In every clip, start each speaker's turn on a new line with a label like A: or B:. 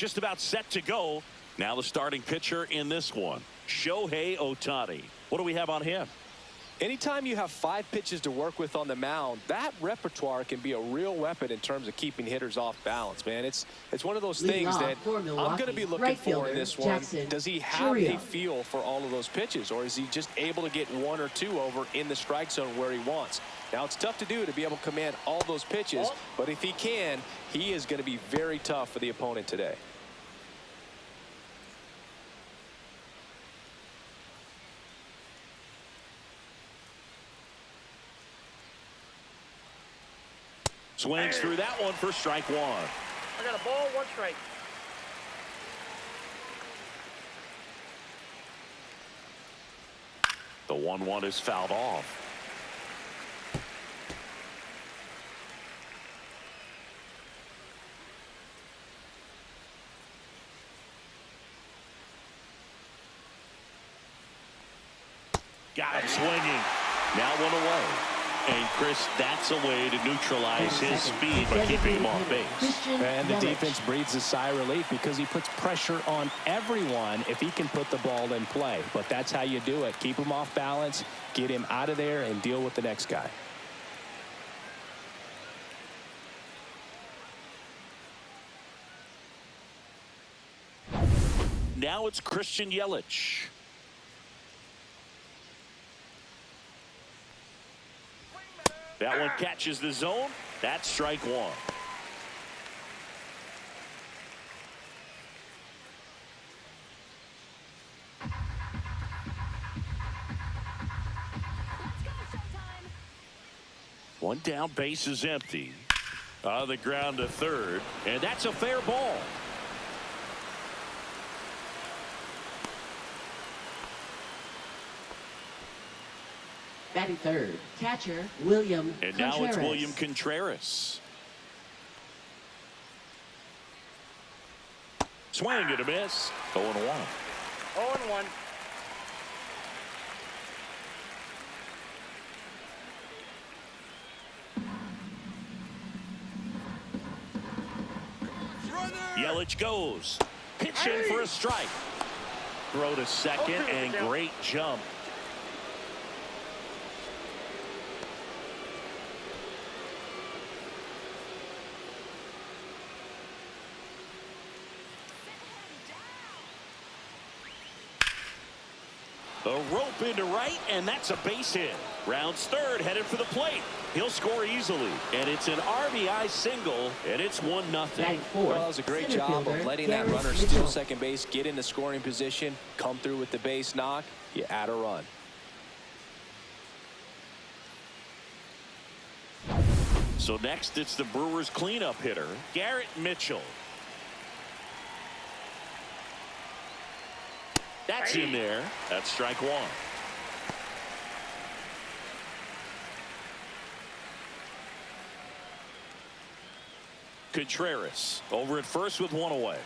A: just about set to go. Now the starting pitcher in this one, Shohei Ohtani. What do we have on him?
B: Anytime you have 5 pitches to work with on the mound, that repertoire can be a real weapon in terms of keeping hitters off balance, man. It's one of those things that I'm going to be looking for in this one. Does he have a feel for all of those pitches, or is he just able to get 1 or 2 over in the strike zone where he wants? Now, it's tough to do to be able to command all those pitches, but if he can, he is going to be very tough for the opponent today.
A: Swings through that one for strike 1.
C: I got a ball, 1 strike.
A: The 1-1 is fouled off. Got him swinging. Now 1 away. And Chris, that's a way to neutralize his speed by keeping him off base.
B: And the defense breathes a sigh of relief because he puts pressure on everyone if he can put the ball in play. But that's how you do it. Keep him off balance, get him out of there, and deal with the next guy.
A: Now it's Christian Yelich. That one catches the zone. That's strike 1. One down, base is empty. On the ground to third, and that's a fair ball.
D: Batting third, catcher William
A: And
D: Contreras.
A: now it's William Contreras. Swing and a miss. 0-1.
C: 0-1.
A: Yelich goes. Pitch in for a strike. Throw to second and great jump. The rope into right, and that's a base hit. Rounds third, headed for the plate. He'll score easily, and it's an RBI single, and it's 1-0.
B: Well, that was a great job of letting that runner steal second base, get into scoring position, come through with the base knock. You add a run.
A: So next, it's the Brewers cleanup hitter, Garrett Mitchell. That's in there. That's strike 1. Contreras over at first with 1 away.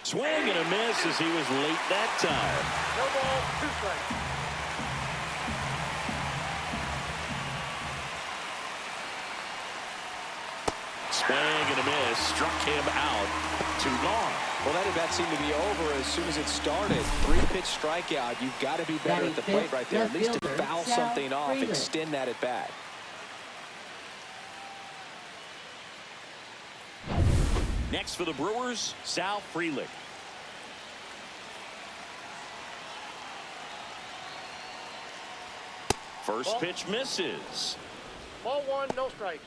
A: Swing and a miss as he was late that time.
C: No ball, 2 strikes.
A: Swing and a miss, struck him out. 2 gone.
B: Well, that at bat seemed to be over as soon as it started. 3-pitch strikeout. You've got to be better at the plate right there. At least to foul something off, extend that at bat.
A: Next for the Brewers, Sal Frelick. First pitch misses.
C: Ball 1, no strikes.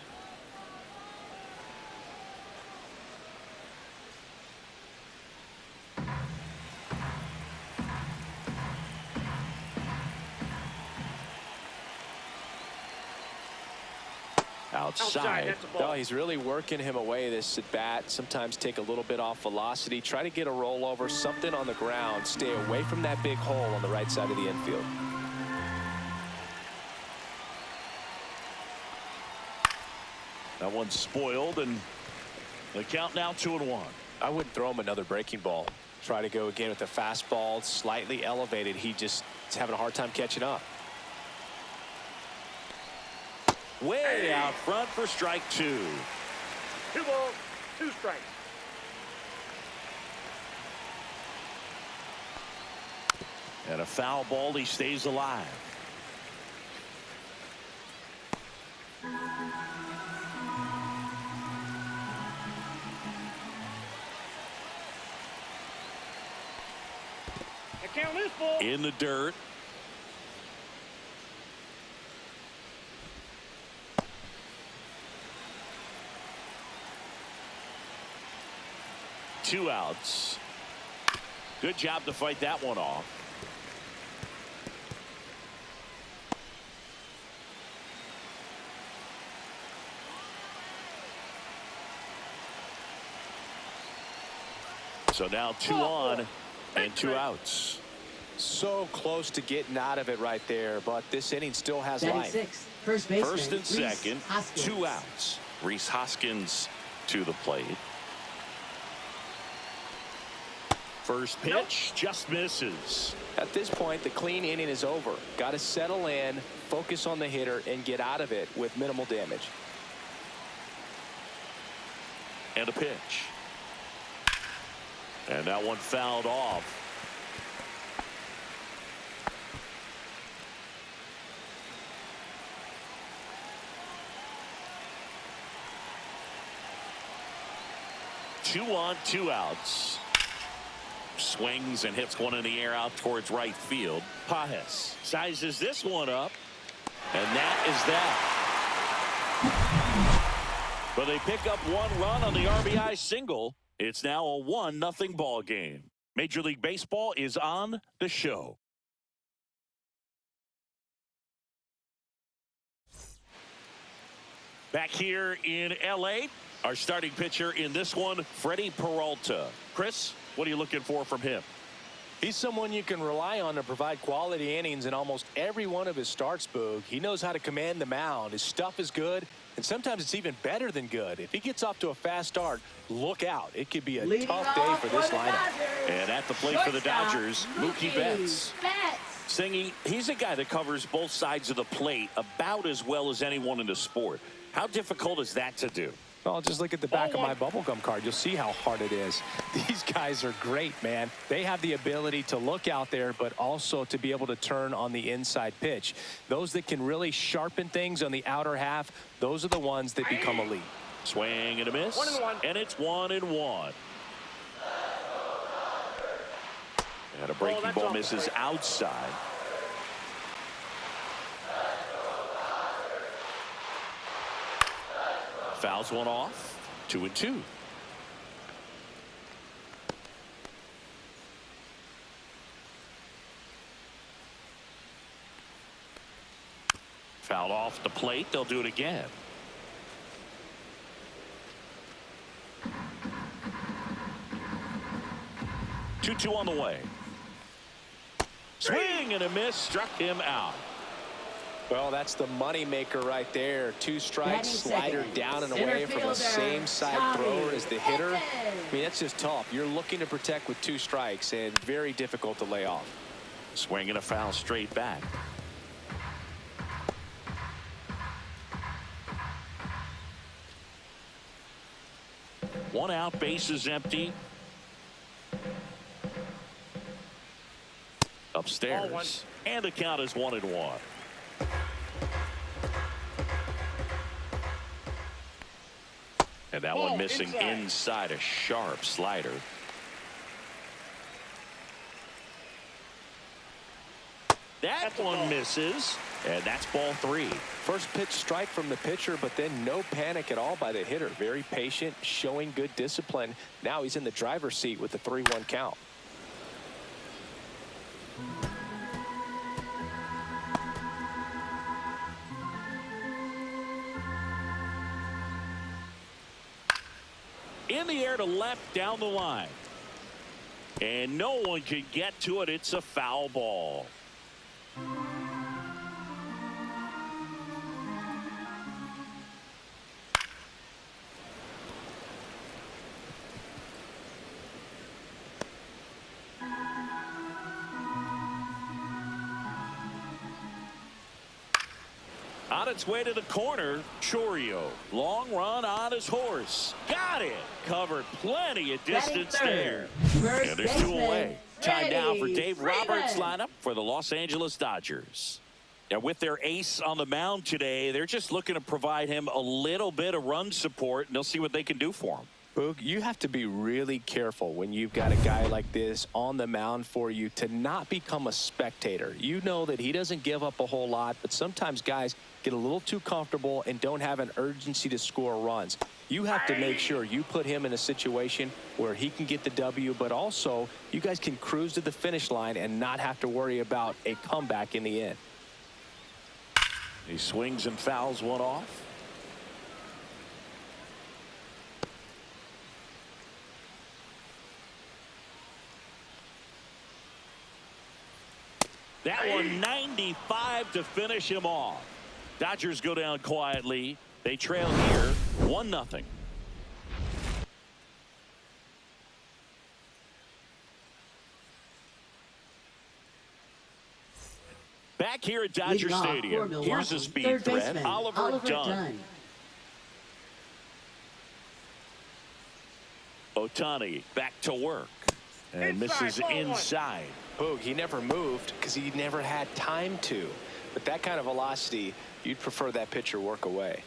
A: Outside.
B: No, he's really working him away this at bat. Sometimes take a little bit off velocity. Try to get a rollover, something on the ground. Stay away from that big hole on the right side of the infield.
A: That one's spoiled, and the count now 2-1.
B: I wouldn't throw him another breaking ball. Try to go again with the fastball, slightly elevated. He just is having a hard time catching up.
A: Way out front for strike 2.
C: 2 balls, 2 strikes.
A: And a foul ball. He stays alive.
C: Count this ball.
A: In the dirt. Two outs. Good job to fight that one off. So now 2 on and 2 outs.
B: So close to getting out of it right there, but this inning still has life.
D: First baseman,
A: First and
D: Rhys
A: second,
D: Hoskins.
A: 2 outs. Rhys Hoskins to the plate. First pitch just misses.
B: At this point, the clean inning is over. Got to settle in, focus on the hitter, and get out of it with minimal damage.
A: And a pitch. And that one fouled off. Two on, 2 outs. Swings and hits one in the air out towards right field. Pajes sizes this one up. And that is that. But they pick up 1 run on the RBI single. It's now a 1-0 ball game. Major League Baseball is on the show. Back here in L.A., our starting pitcher in this one, Freddie Peralta. Chris, what are you looking for from him?
B: He's someone you can rely on to provide quality innings in almost every one of his starts, Boog. He knows how to command the mound. His stuff is good, and sometimes it's even better than good. If he gets off to a fast start, look out. It could be a tough day for this lineup.
A: And at the plate for the Dodgers, Mookie Betts. Singy, he's a guy that covers both sides of the plate about as well as anyone in the sport. How difficult is that to do?
B: Well, just look at the back of my bubblegum card. You'll see how hard it is. These guys are great, man. They have the ability to look out there, but also to be able to turn on the inside pitch. Those that can really sharpen things on the outer half, those are the ones that become elite.
A: Swing and a miss.
C: 1-1.
A: And it's 1-1. And a breaking ball misses outside. Fouls one off. 2-2. Foul off the plate. They'll do it again. Two on the way. Swing and a miss. Struck him out.
B: Well, that's the money maker right there. 2 strikes, slider down and away from the same side thrower as the hitter. I mean, that's just tough. You're looking to protect with 2 strikes and very difficult to lay off.
A: Swing and a foul straight back. One out, base is empty. Upstairs. And the count is 1-1. And that one missing inside a sharp slider. That one misses, and that's ball 3.
B: First pitch strike from the pitcher, but then no panic at all by the hitter. Very patient, showing good discipline. Now he's in the driver's seat with the 3-1 count.
A: In the air to left down the line. And no one can get to it. It's a foul ball. On its way to the corner, Chourio. Long run on his horse. Got it. Covered plenty of distance there. And there's two away. Time now for Dave Roberts' lineup for the Los Angeles Dodgers. Now, with their ace on the mound today, they're just looking to provide him a little bit of run support, and they'll see what they can do for him.
B: Boog, you have to be really careful when you've got a guy like this on the mound for you to not become a spectator. You know that he doesn't give up a whole lot, but sometimes guys get a little too comfortable and don't have an urgency to score runs. You have to make sure you put him in a situation where he can get the W, but also you guys can cruise to the finish line and not have to worry about a comeback in the end.
A: He swings and fouls one off. That one 95 to finish him off. Dodgers go down quietly. They trail here 1-0. Back here at Dodger Stadium, here's a speed threat, Oliver Dunn. Ohtani back to work and misses inside.
B: Boog, he never moved because he never had time to. But that kind of velocity, you'd prefer that pitcher work away.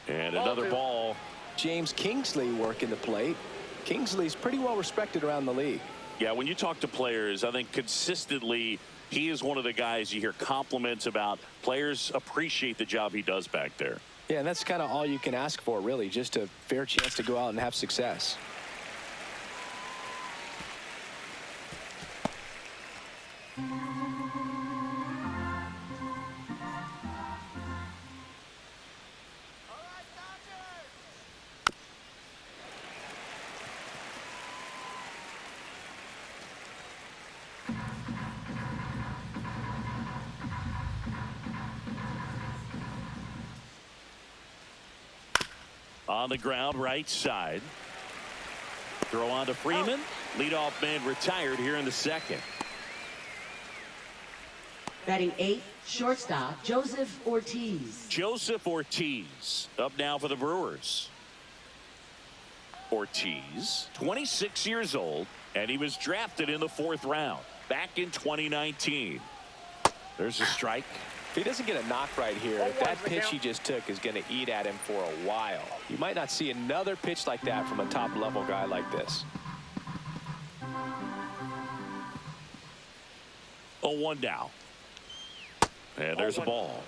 A: And another ball.
B: James Kingsley working the plate. Kingsley's pretty well respected around the league.
A: Yeah, when you talk to players, I think consistently he is one of the guys you hear compliments about. Players appreciate the job he does back there.
B: Yeah, and that's kind of all you can ask for, really, just a fair chance to go out and have success.
A: On the ground, right side. Throw on to Freeman. Leadoff man retired here in the second.
D: Batting 8th, shortstop, Joseph Ortiz.
A: Joseph Ortiz up now for the Brewers. Ortiz, 26 years old, and he was drafted in the 4th round back in 2019. There's a strike.
B: If he doesn't get a knock right here, that pitch he just took is going to eat at him for a while. You might not see another pitch like that from a top-level guy like this.
A: 0-1 now. And there's a ball.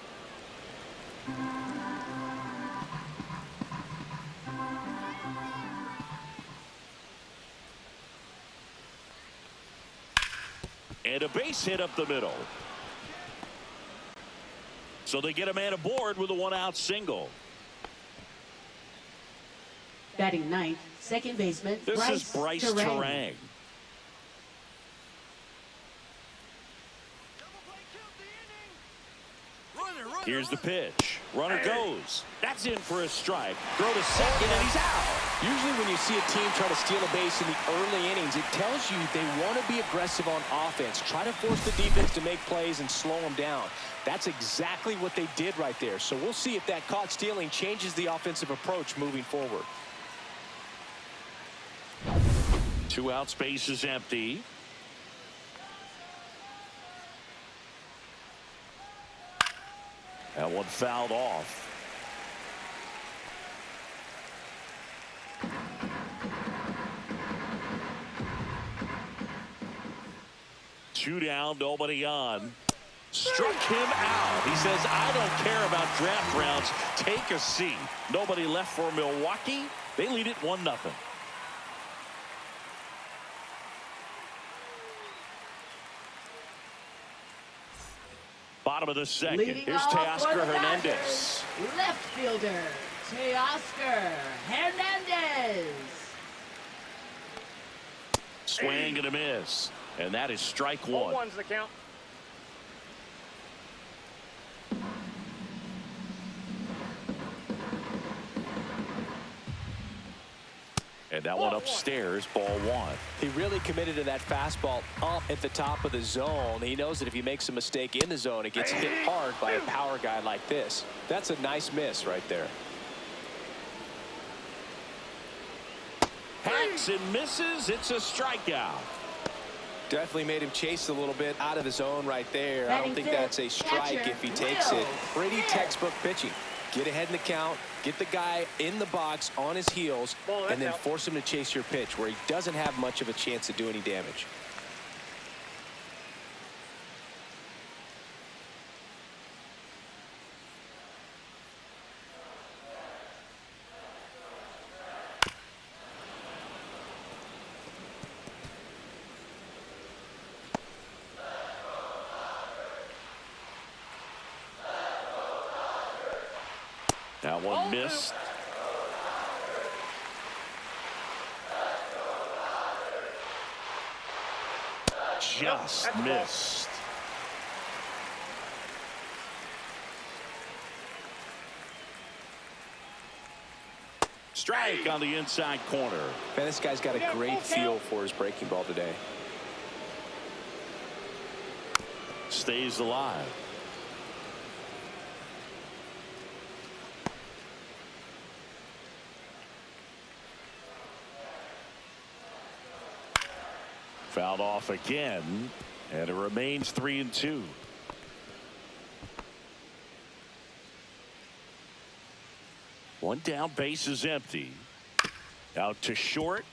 A: And a base hit up the middle. So they get a man aboard with a 1-out single.
D: Batting 9th, second baseman,
A: This is Bryce Terang. Here's the pitch. Runner goes. That's in for a strike. Throw to second, and he's out.
B: Usually when you see a team try to steal a base in the early innings, it tells you they want to be aggressive on offense. Try to force the defense to make plays and slow them down. That's exactly what they did right there. So we'll see if that caught stealing changes the offensive approach moving forward.
A: 2-out space is empty. That one fouled off. Two down, nobody on. Struck him out. He says, I don't care about draft rounds. Take a seat. Nobody left for Milwaukee. They lead it 1-0. Bottom of the second. Here's Teoscar Hernandez.
D: Left fielder, Teoscar Hernandez.
A: Swing and a miss. And that is strike one.
C: 0-1's the count.
A: And that one upstairs, ball one.
B: He really committed to that fastball up at the top of the zone. He knows that if he makes a mistake in the zone, it gets hit hard by a power guy like this. That's a nice miss right there.
A: Hacks and misses. It's a strikeout.
B: Definitely made him chase a little bit out of the zone right there. I don't think that's a strike if he takes it. Pretty textbook pitching. Get ahead in the count, get the guy in the box on his heels, and then force him to chase your pitch where he doesn't have much of a chance to do any damage.
A: That one missed. Just missed. Strike on the inside corner.
B: Man, this guy's got a great feel for his breaking ball today.
A: Stays alive. Fouled off again, and it remains 3-2. One down, base is empty. Out to short.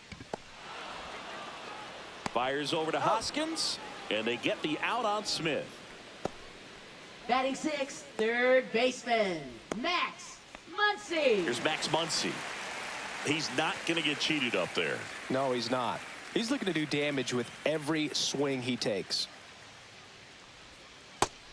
A: Fires over to Hoskins, and they get the out on Smith.
D: Batting sixth, third baseman, Max Muncy.
A: Here's Max Muncy. He's not going to get cheated up there.
B: No, he's not. He's looking to do damage with every swing he takes.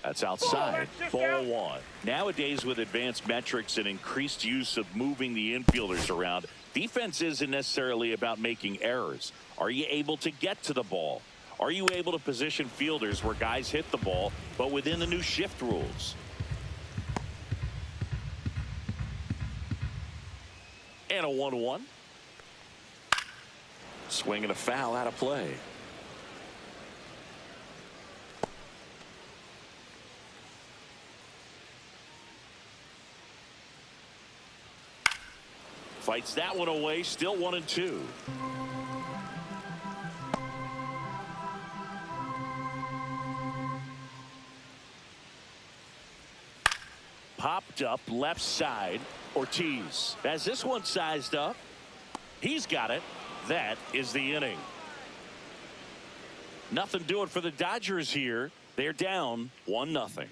A: That's outside. Ball one. Nowadays, with advanced metrics and increased use of moving the infielders around, defense isn't necessarily about making errors. Are you able to get to the ball? Are you able to position fielders where guys hit the ball, but within the new shift rules? And a 1-1. Swing and a foul out of play. Fights that one away. Still 1-2. Popped up left side. Ortiz has this one sized up. He's got it. That is the inning. Nothing doing for the Dodgers here. They're down 1-0.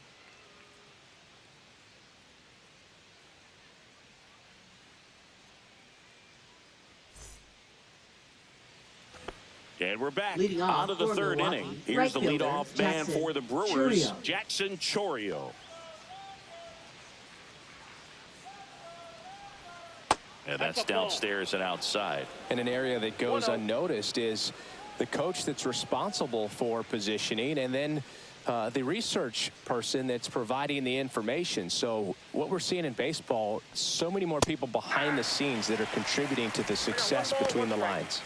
A: And we're back on to the third inning. Here's the leadoff man for the Brewers, Jackson Chourio. And that's downstairs and outside.
B: And an area that goes unnoticed is the coach that's responsible for positioning, and then the research person that's providing the information. So what we're seeing in baseball, so many more people behind the scenes that are contributing to the success between the lines.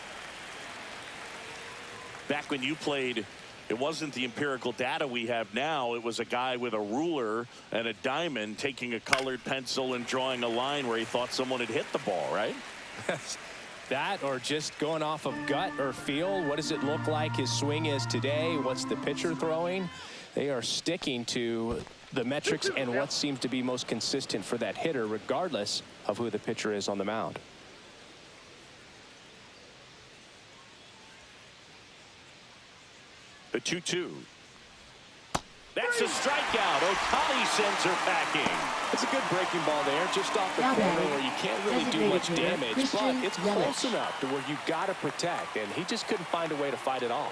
A: Back when you played, it wasn't the empirical data we have now. It was a guy with a ruler and a diamond taking a colored pencil and drawing a line where he thought someone had hit the ball, right?
B: That, or just going off of gut or feel. What does it look like his swing is today? What's the pitcher throwing? They are sticking to the metrics and what seems to be most consistent for that hitter, regardless of who the pitcher is on the mound.
A: The 2-2. That's a strikeout. Ohtani sends her packing.
B: It's a good breaking ball there, just off the corner where you can't really do much damage, but it's close enough to where you got to protect, and he just couldn't find a way to fight it off.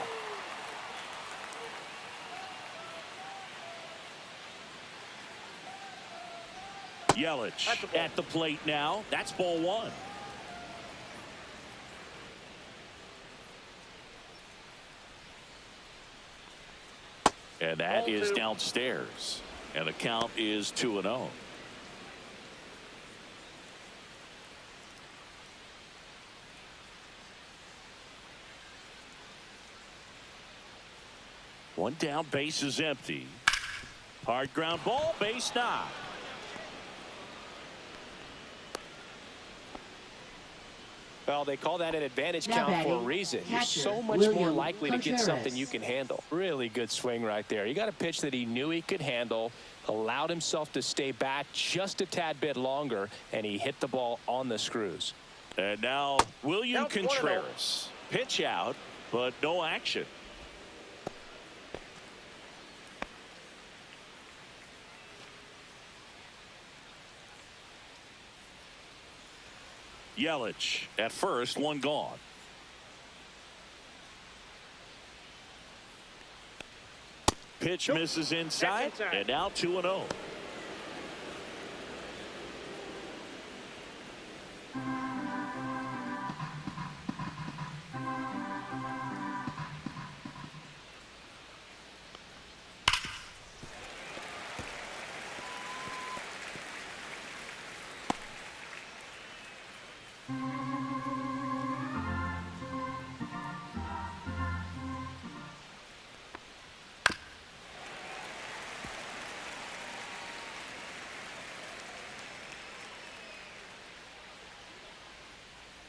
A: Yelich at the plate now. That's ball one. And that is downstairs. And the count is 2-0. One down, base is empty. Hard ground ball, base knock.
B: Well, they call that an advantage
D: Now
B: count for a
D: batting,
B: reason. You're
D: catcher,
B: so much more
D: William
B: likely to get something
D: Contreras.
B: you can handle. Really good swing right there. He got a pitch that he knew he could handle, allowed himself to stay back just a tad bit longer, and he hit the ball on the screws.
A: And now William Contreras. Pitch out, but no action. Yelich at first, one gone. Pitch misses inside, and now 2-0.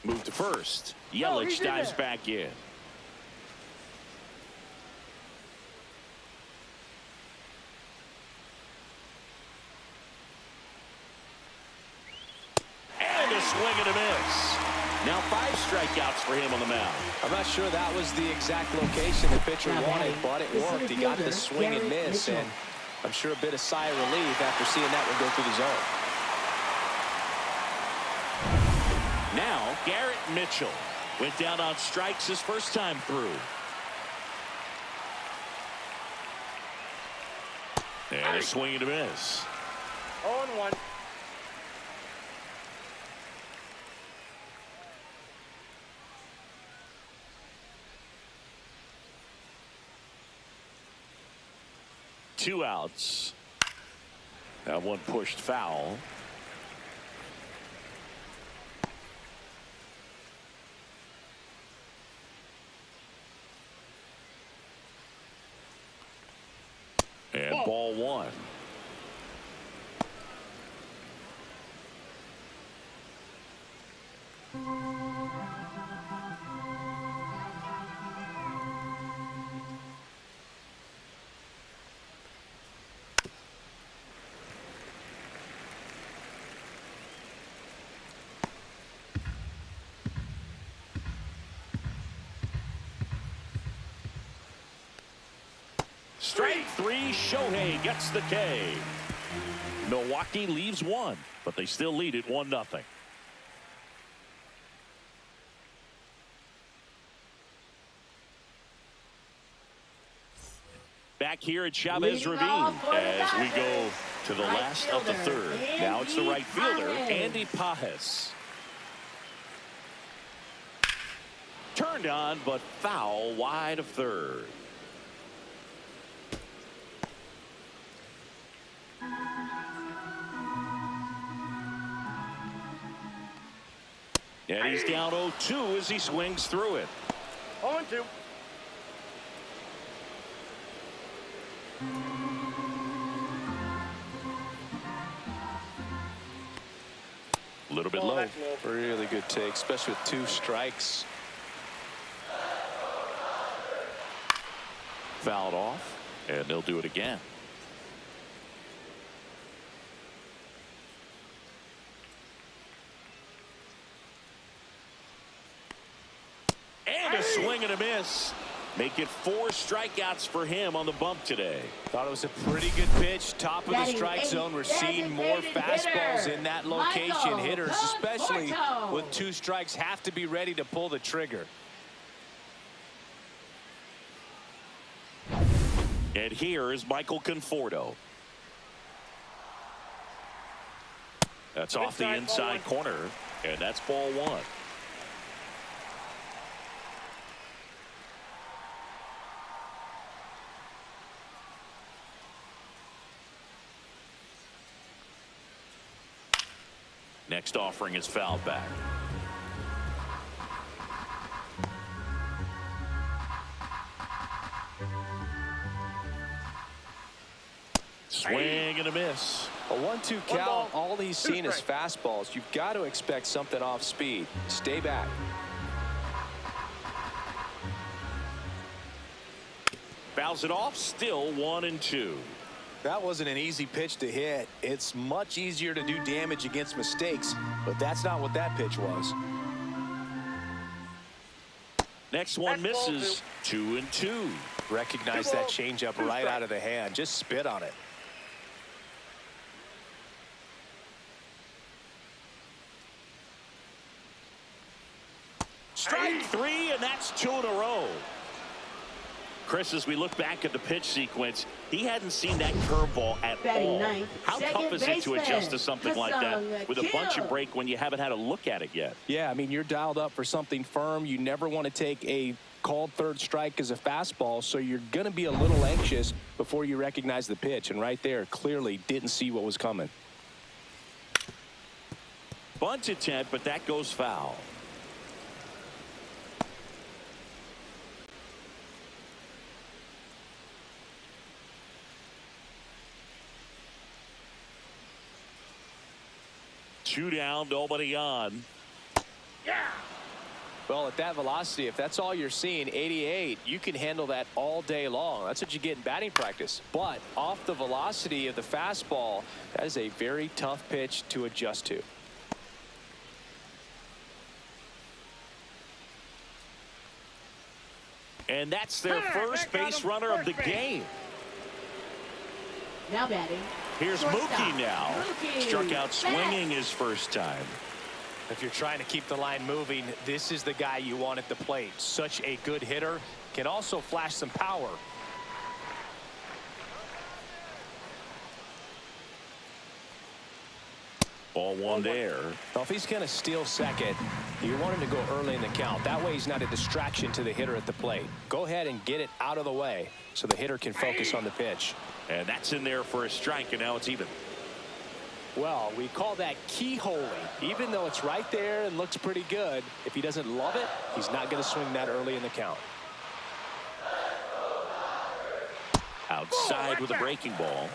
A: Move to first. Yelich dives back in. And a swing and a miss. Now 5 strikeouts for him on the mound.
B: I'm not sure that was the exact location the pitcher
D: Now
B: wanted,
D: batting,
B: but it
D: the
B: worked. He got the
D: center
B: swing and
D: fielder,
B: miss,
D: Garrett
B: and I'm sure a bit of sigh of relief after seeing that one go through the zone.
A: Now Garrett Mitchell went down on strikes his first time through. And a swing and a miss.
C: 0-1.
A: Two outs. That one pushed foul. And ball one. Strike 3, Shohei gets the K. Milwaukee leaves one, but they still lead it 1-0. Back here at Chavez
D: Leading
A: Ravine
D: off for the
A: as we go
D: Dodgers,
A: to the
D: right
A: last of the
D: fielder,
A: third. Now it's the
D: Andy
A: right fielder,
D: Pages.
A: Andy Pages. Turned on, but foul wide of third. And he's down 0-2 as he swings through it.
C: 0-2.
A: A little bit
C: Oh,
A: low.
C: that's low.
B: Really good take, especially with 2 strikes.
A: Fouled off, and they'll do it again. And a swing and a miss. Make it 4 strikeouts for him on the bump today.
B: Thought it was a pretty good pitch. Top of the
D: Batting
B: strike
D: eighth,
B: zone. We're seeing more
D: designated
B: fastballs
D: hitter,
B: in that location.
D: Michael
B: Hitters, especially
D: Conforto.
B: with 2 strikes, have to be ready to pull the trigger.
A: And here is Michael Conforto. That's off the inside corner, and that's ball one. Next offering is fouled back. Swing and a miss.
B: A 1-2 count. All he's seen is fastballs. You've got to expect something off speed. Stay back.
A: Fouls it off. Still 1-2.
B: That wasn't an easy pitch to hit. It's much easier to do damage against mistakes, but that's not what that pitch was.
A: Next one misses. 2-2.
B: Recognize that changeup right out of the hand. Just spit on it.
A: Strike 3, and that's 2 in a row. Chris, as we look back at the pitch sequence, he hadn't seen that curveball at all. How tough is it to adjust to something like that with a bunch of break when you haven't had a look at it yet?
B: Yeah, I mean, you're dialed up for something firm. You never want to take a called third strike as a fastball, so you're going to be a little anxious before you recognize the pitch. And right there, clearly didn't see what was coming.
A: Bunt attempt, but that goes foul. Two down, nobody on.
C: Yeah.
B: Well, at that velocity, if that's all you're seeing, 88, you can handle that all day long. That's what you get in batting practice. But off the velocity of the fastball, that is a very tough pitch to adjust to.
A: And that's their first base runner of the game.
D: Now batting.
A: Here's Mookie now.
D: Mookie.
A: Struck out swinging his first time.
B: If you're trying to keep the line moving, this is the guy you want at the plate. Such a good hitter. Can also flash some power.
A: Ball one there.
B: Well, if he's going to steal second, you want him to go early in the count. That way he's not a distraction to the hitter at the plate. Go ahead and get it out of the way so the hitter can focus on the pitch.
A: And that's in there for a strike, and now it's even.
B: Well, we call that keyholing. Even though it's right there and looks pretty good, if he doesn't love it, he's not going to swing that early in the count.
A: Outside with a breaking ball.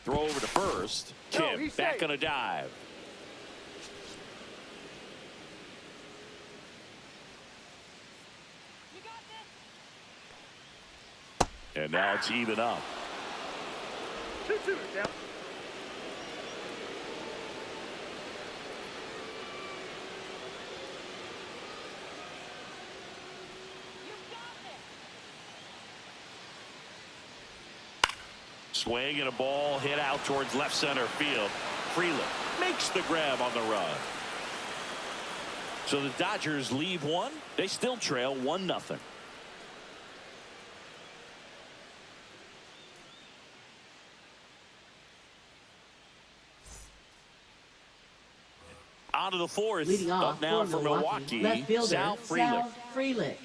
A: Throw over to first. Kim back on a dive. And now it's even up.
C: 2-2 down.
A: Swing and a ball hit out towards left center field. Freeland makes the grab on the run. So the Dodgers leave one. They still trail 1-0. On to the fourth.
D: Leading off
A: Up now for Milwaukee.
D: Left fielder,
A: Sal Frelick.
D: Frelick.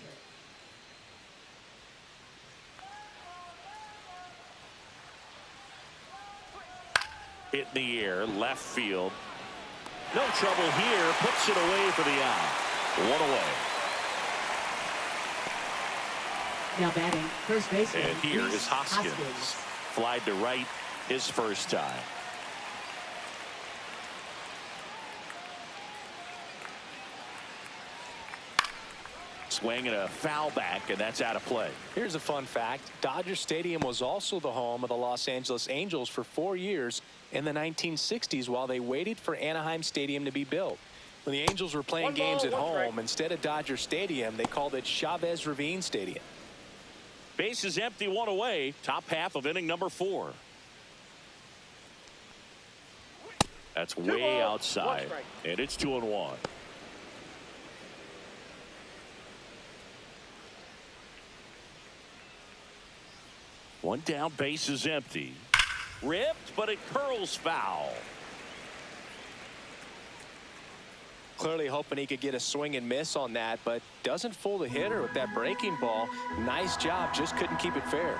A: Hit in the air, left field. No trouble here. Puts it away for the out. One away.
D: Now batting, first baseman.
A: And here is Hoskins. Flied to right his first time. Swing and a foul back, and that's out of play.
B: Here's a fun fact. Dodger Stadium was also the home of the Los Angeles Angels for 4 years in the 1960s while they waited for Anaheim Stadium to be built. When the Angels were playing games at home, instead of Dodger Stadium, they called it Chavez Ravine Stadium.
A: Base is empty, one away. Top half of inning number 4. That's way outside, and it's 2-1. One down, base is empty. Ripped, but it curls foul.
B: Clearly hoping he could get a swing and miss on that, but doesn't fool the hitter with that breaking ball. Nice job, just couldn't keep it fair.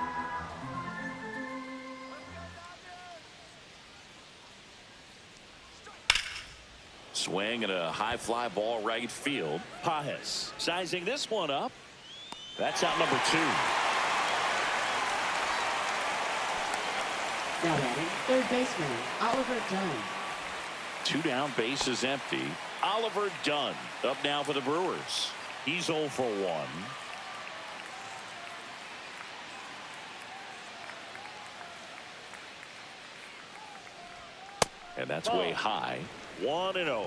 A: Swing and a high fly ball right field. Pajes sizing this one up. That's out number 2.
D: Now batting, third baseman, Oliver Dunn.
A: 2 down, bases empty. Oliver Dunn up now for the Brewers. He's 0 for 1. And that's way high. 1-0.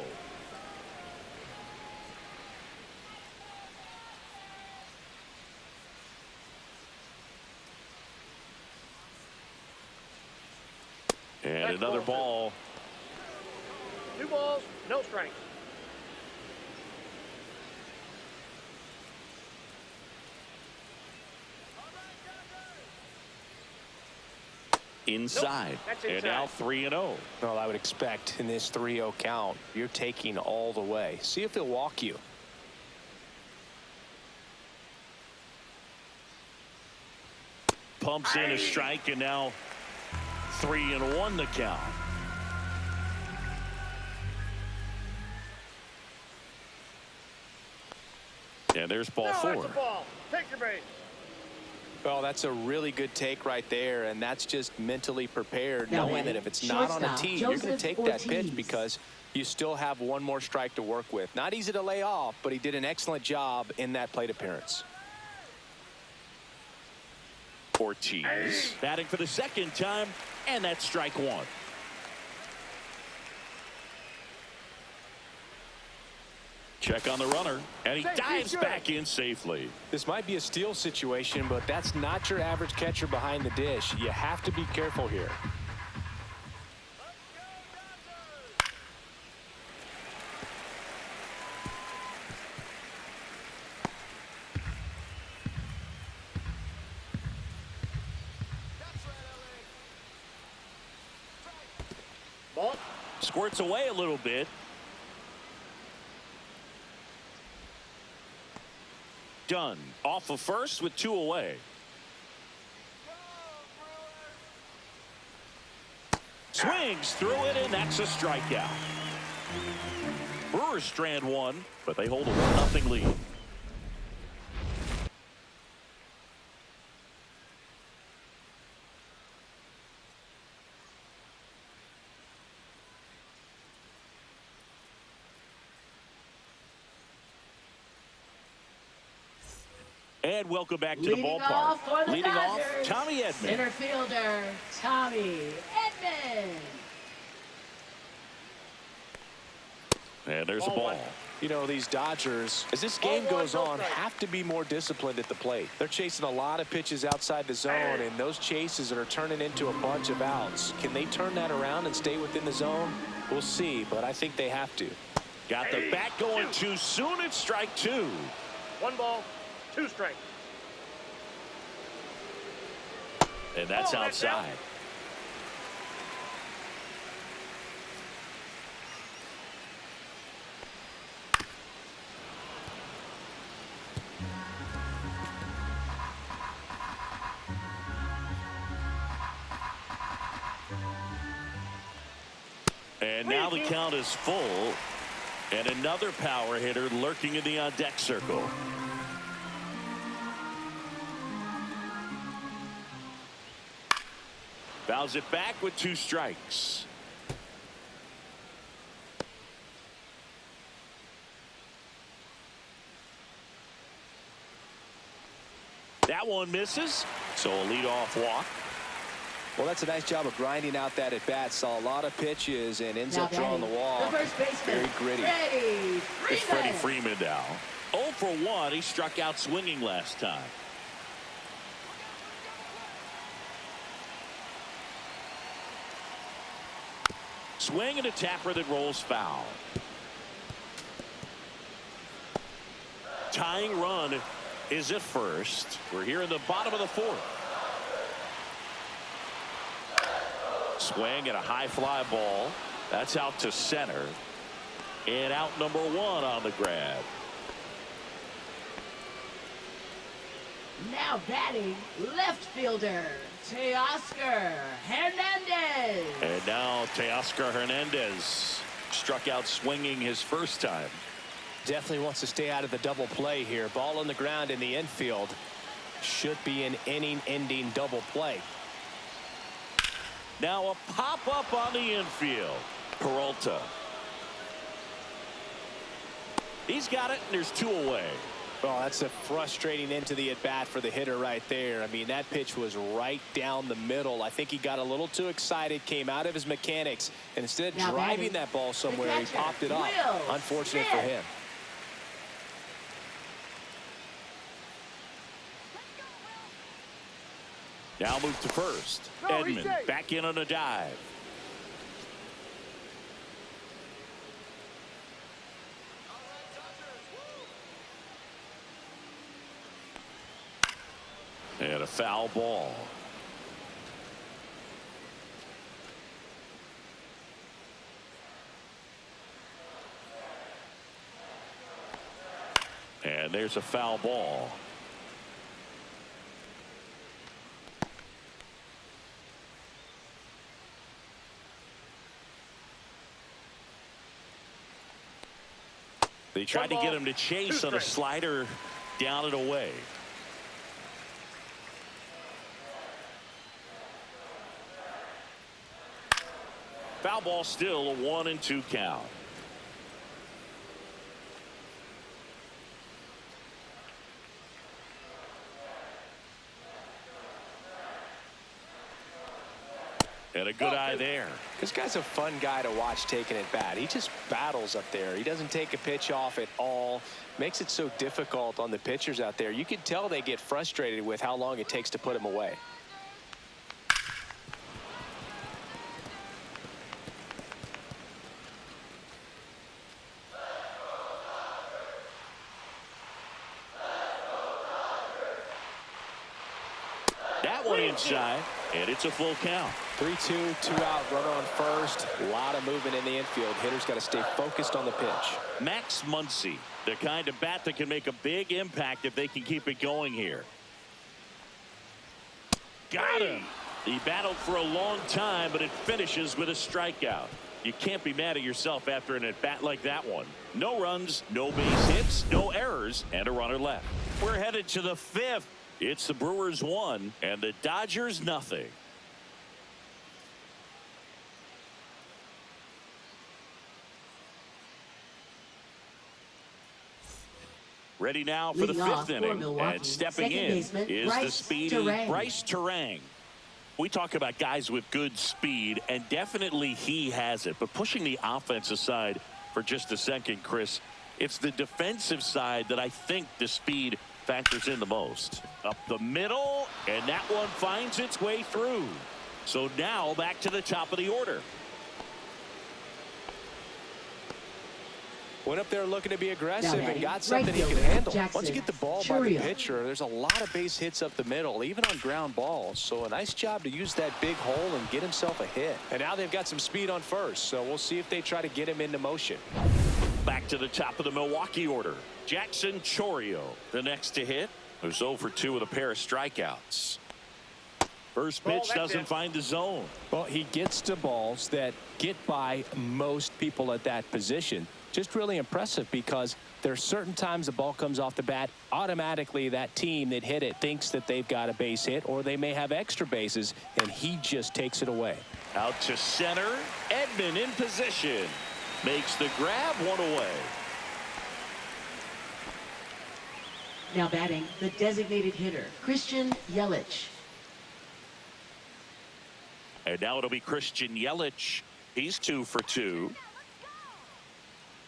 A: And another ball.
C: 2 balls, no strikes.
A: Inside.
C: Nope, that's
A: And
C: inside.
A: now 3-0.
B: Well, I would expect in this 3-0 count, you're taking all the way. See if he'll walk you.
A: Pumps in a strike, and now 3-1 the count. And there's ball 4.
C: That's a ball. Take your base.
B: Well, that's a really good take right there, and that's just mentally prepared,
D: Now
B: knowing that
D: batting,
B: if it's not on a
D: shortstop,
B: tee, you're going to
D: Joseph
B: take that pitch
D: Ortiz.
B: because you still have one more strike to work with. Not easy to lay off, but he did an excellent job in that plate appearance.
A: Ortiz batting for the second time, and that's strike 1. Check on the runner, and he dives back in safely.
B: This might be a steal situation, but that's not your average catcher behind the dish. You have to be careful here.
C: Ball.
A: Squirts away a little bit. Done. Off of first with 2 away. Swings through it, and that's a strikeout. Brewers strand 1, but they hold a 1-0 lead. And welcome back to the
D: Leading
A: ballpark.
D: off for the
A: Leading off,
D: Dodgers,
A: Tommy Edman.
D: Center fielder, Tommy Edman.
A: And there's a
C: Ball
A: ball.
C: 1.
B: You know, these Dodgers, as this game
C: Ball 1,
B: goes
C: no
B: on,
C: strike.
B: have to be more disciplined at the plate. They're chasing a lot of pitches outside the zone, and those chases are turning into a bunch of outs. Can they turn that around and stay within the zone? We'll see, but I think they have to.
A: Got the bat going too soon. It's strike 2.
C: 1 ball, 2 strikes.
A: And that's
C: Oh, that's out.
A: outside. And now the count is full. And another power hitter lurking in the on-deck circle. Fouls it back with 2 strikes. That one misses, so a leadoff walk.
B: Well, that's a nice job of grinding out that at-bat. Saw a lot of pitches and ends
D: Now
B: up drawing the
D: batting,
B: wall.
D: the first baseman,
B: Very gritty.
D: Freddie
A: It's Freddie
D: Freeman.
A: Freeman now. 0 for 1. He struck out swinging last time. Swing and a tapper that rolls foul. Tying run is at first. We're here in the bottom of the 4th. Swing and a high fly ball. That's out to center. And out number 1 on the grab.
D: Now batting, left fielder, Teoscar Hernandez.
A: And now Teoscar Hernandez. struck out swinging his first time.
B: Definitely wants to stay out of the double play here. Ball on the ground in the infield. Should be an inning-ending double play.
A: Now a pop-up on the infield. Peralta. He's got it, and there's 2 away.
B: Oh, that's a frustrating end to the at-bat for the hitter right there. I mean, that pitch was right down the middle. I think he got a little too excited, came out of his mechanics, and instead of driving that ball somewhere, he popped it up. Unfortunate for him.
A: Now move to first. Edman back in on a dive. And a foul ball. And there's a foul ball. They tried to get him to chase on a slider down and away. Foul ball, still a 1-2 count. And a good eye there.
B: This guy's a fun guy to watch taking at bat. He just battles up there. He doesn't take a pitch off at all. Makes it so difficult on the pitchers out there. You can tell they get frustrated with how long it takes to put him away.
A: That one inside, and it's a full count.
B: 3-2, 2 out, runner on first. A lot of movement in the infield. Hitter's got to stay focused on the pitch.
A: Max Muncy, the kind of bat that can make a big impact if they can keep it going here. Got him. He battled for a long time, but it finishes with a strikeout. You can't be mad at yourself after an at-bat like that one. No runs, no base hits, no errors, and a runner left. We're headed to the 5th. It's the Brewers 1 and the Dodgers nothing. Ready now for the 5th inning, and stepping in is the speedy Bryce Terang. We talk about guys with good speed, and definitely he has it. But pushing the offensive side for just a second, Chris, it's the defensive side that I think the speed factors in the most. Up the middle, and that one finds its way through. So now back to the top of the order.
B: Went up there looking to be aggressive and got something he can handle. Once you get the ball by the pitcher, there's a lot of base hits up the middle, even on ground balls. So a nice job to use that big hole and get himself a hit. And now they've got some speed on first, so we'll see if they try to get him into motion.
A: Back to the top of the Milwaukee order. Jackson Chourio, the next to hit, who's 0 for 2 with a pair of strikeouts. First pitch doesn't find the zone.
B: Well, he gets to balls that get by most people at that position. Just really impressive because there are certain times the ball comes off the bat, automatically that team that hit it thinks that they've got a base hit, or they may have extra bases, and he just takes it away.
A: Out to center. Edman in position. Makes the grab, 1 away.
D: Now batting, the designated hitter, Christian Yelich.
A: And now it'll be Christian Yelich. He's 2 for 2.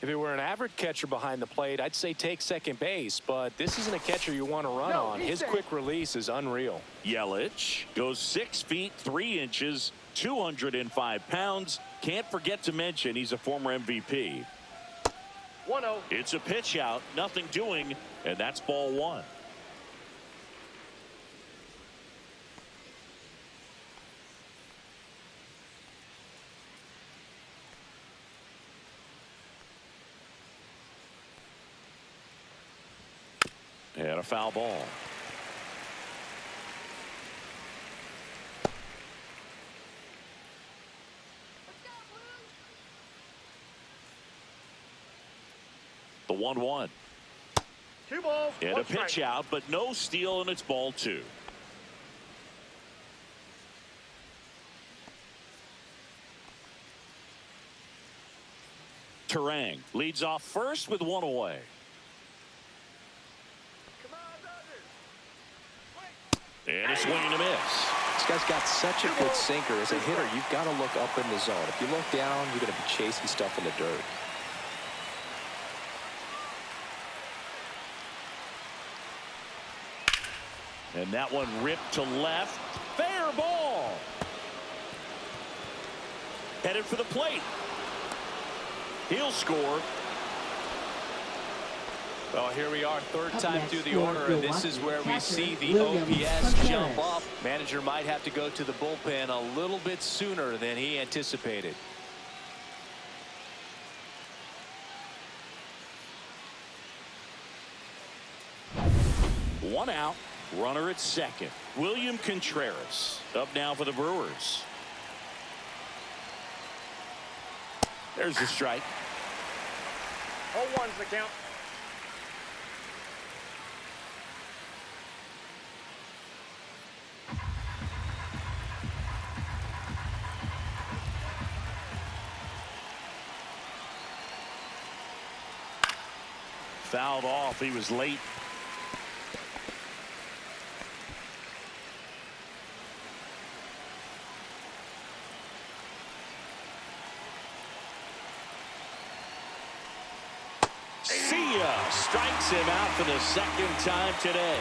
B: If it were an average catcher behind the plate, I'd say take second base, but this isn't a catcher you want to run on. His quick release is unreal.
A: Yelich goes 6 feet 3 inches, 205 pounds. Can't forget to mention he's a former MVP.
C: 1-0.
A: It's a pitch out, nothing doing, and that's ball 1. And a foul ball. The 1-1.
C: 2 balls,
A: And
C: 1
A: a pitch
C: strike.
A: out, but no steal, and it's ball 2. Terang leads off first with 1 away.
C: Come on, Dodgers.
A: And a swing and a miss.
B: This guy's got such a good sinker. As a hitter, you've got to look up in the zone. If you look down, you're going to be chasing stuff in the dirt.
A: And that one ripped to left. Fair ball. Headed for the plate. He'll score.
B: Well, here we are, third time
D: next
B: through the
D: for
B: order, and this is where we see the OPS jump up. Manager might have to go to the bullpen a little bit sooner than he anticipated.
A: One out. Runner at second. William Contreras up now for the Brewers. There's the strike.
C: 0-1's the count.
A: Fouled off. He was late. See ya. Strikes him out for the second time today.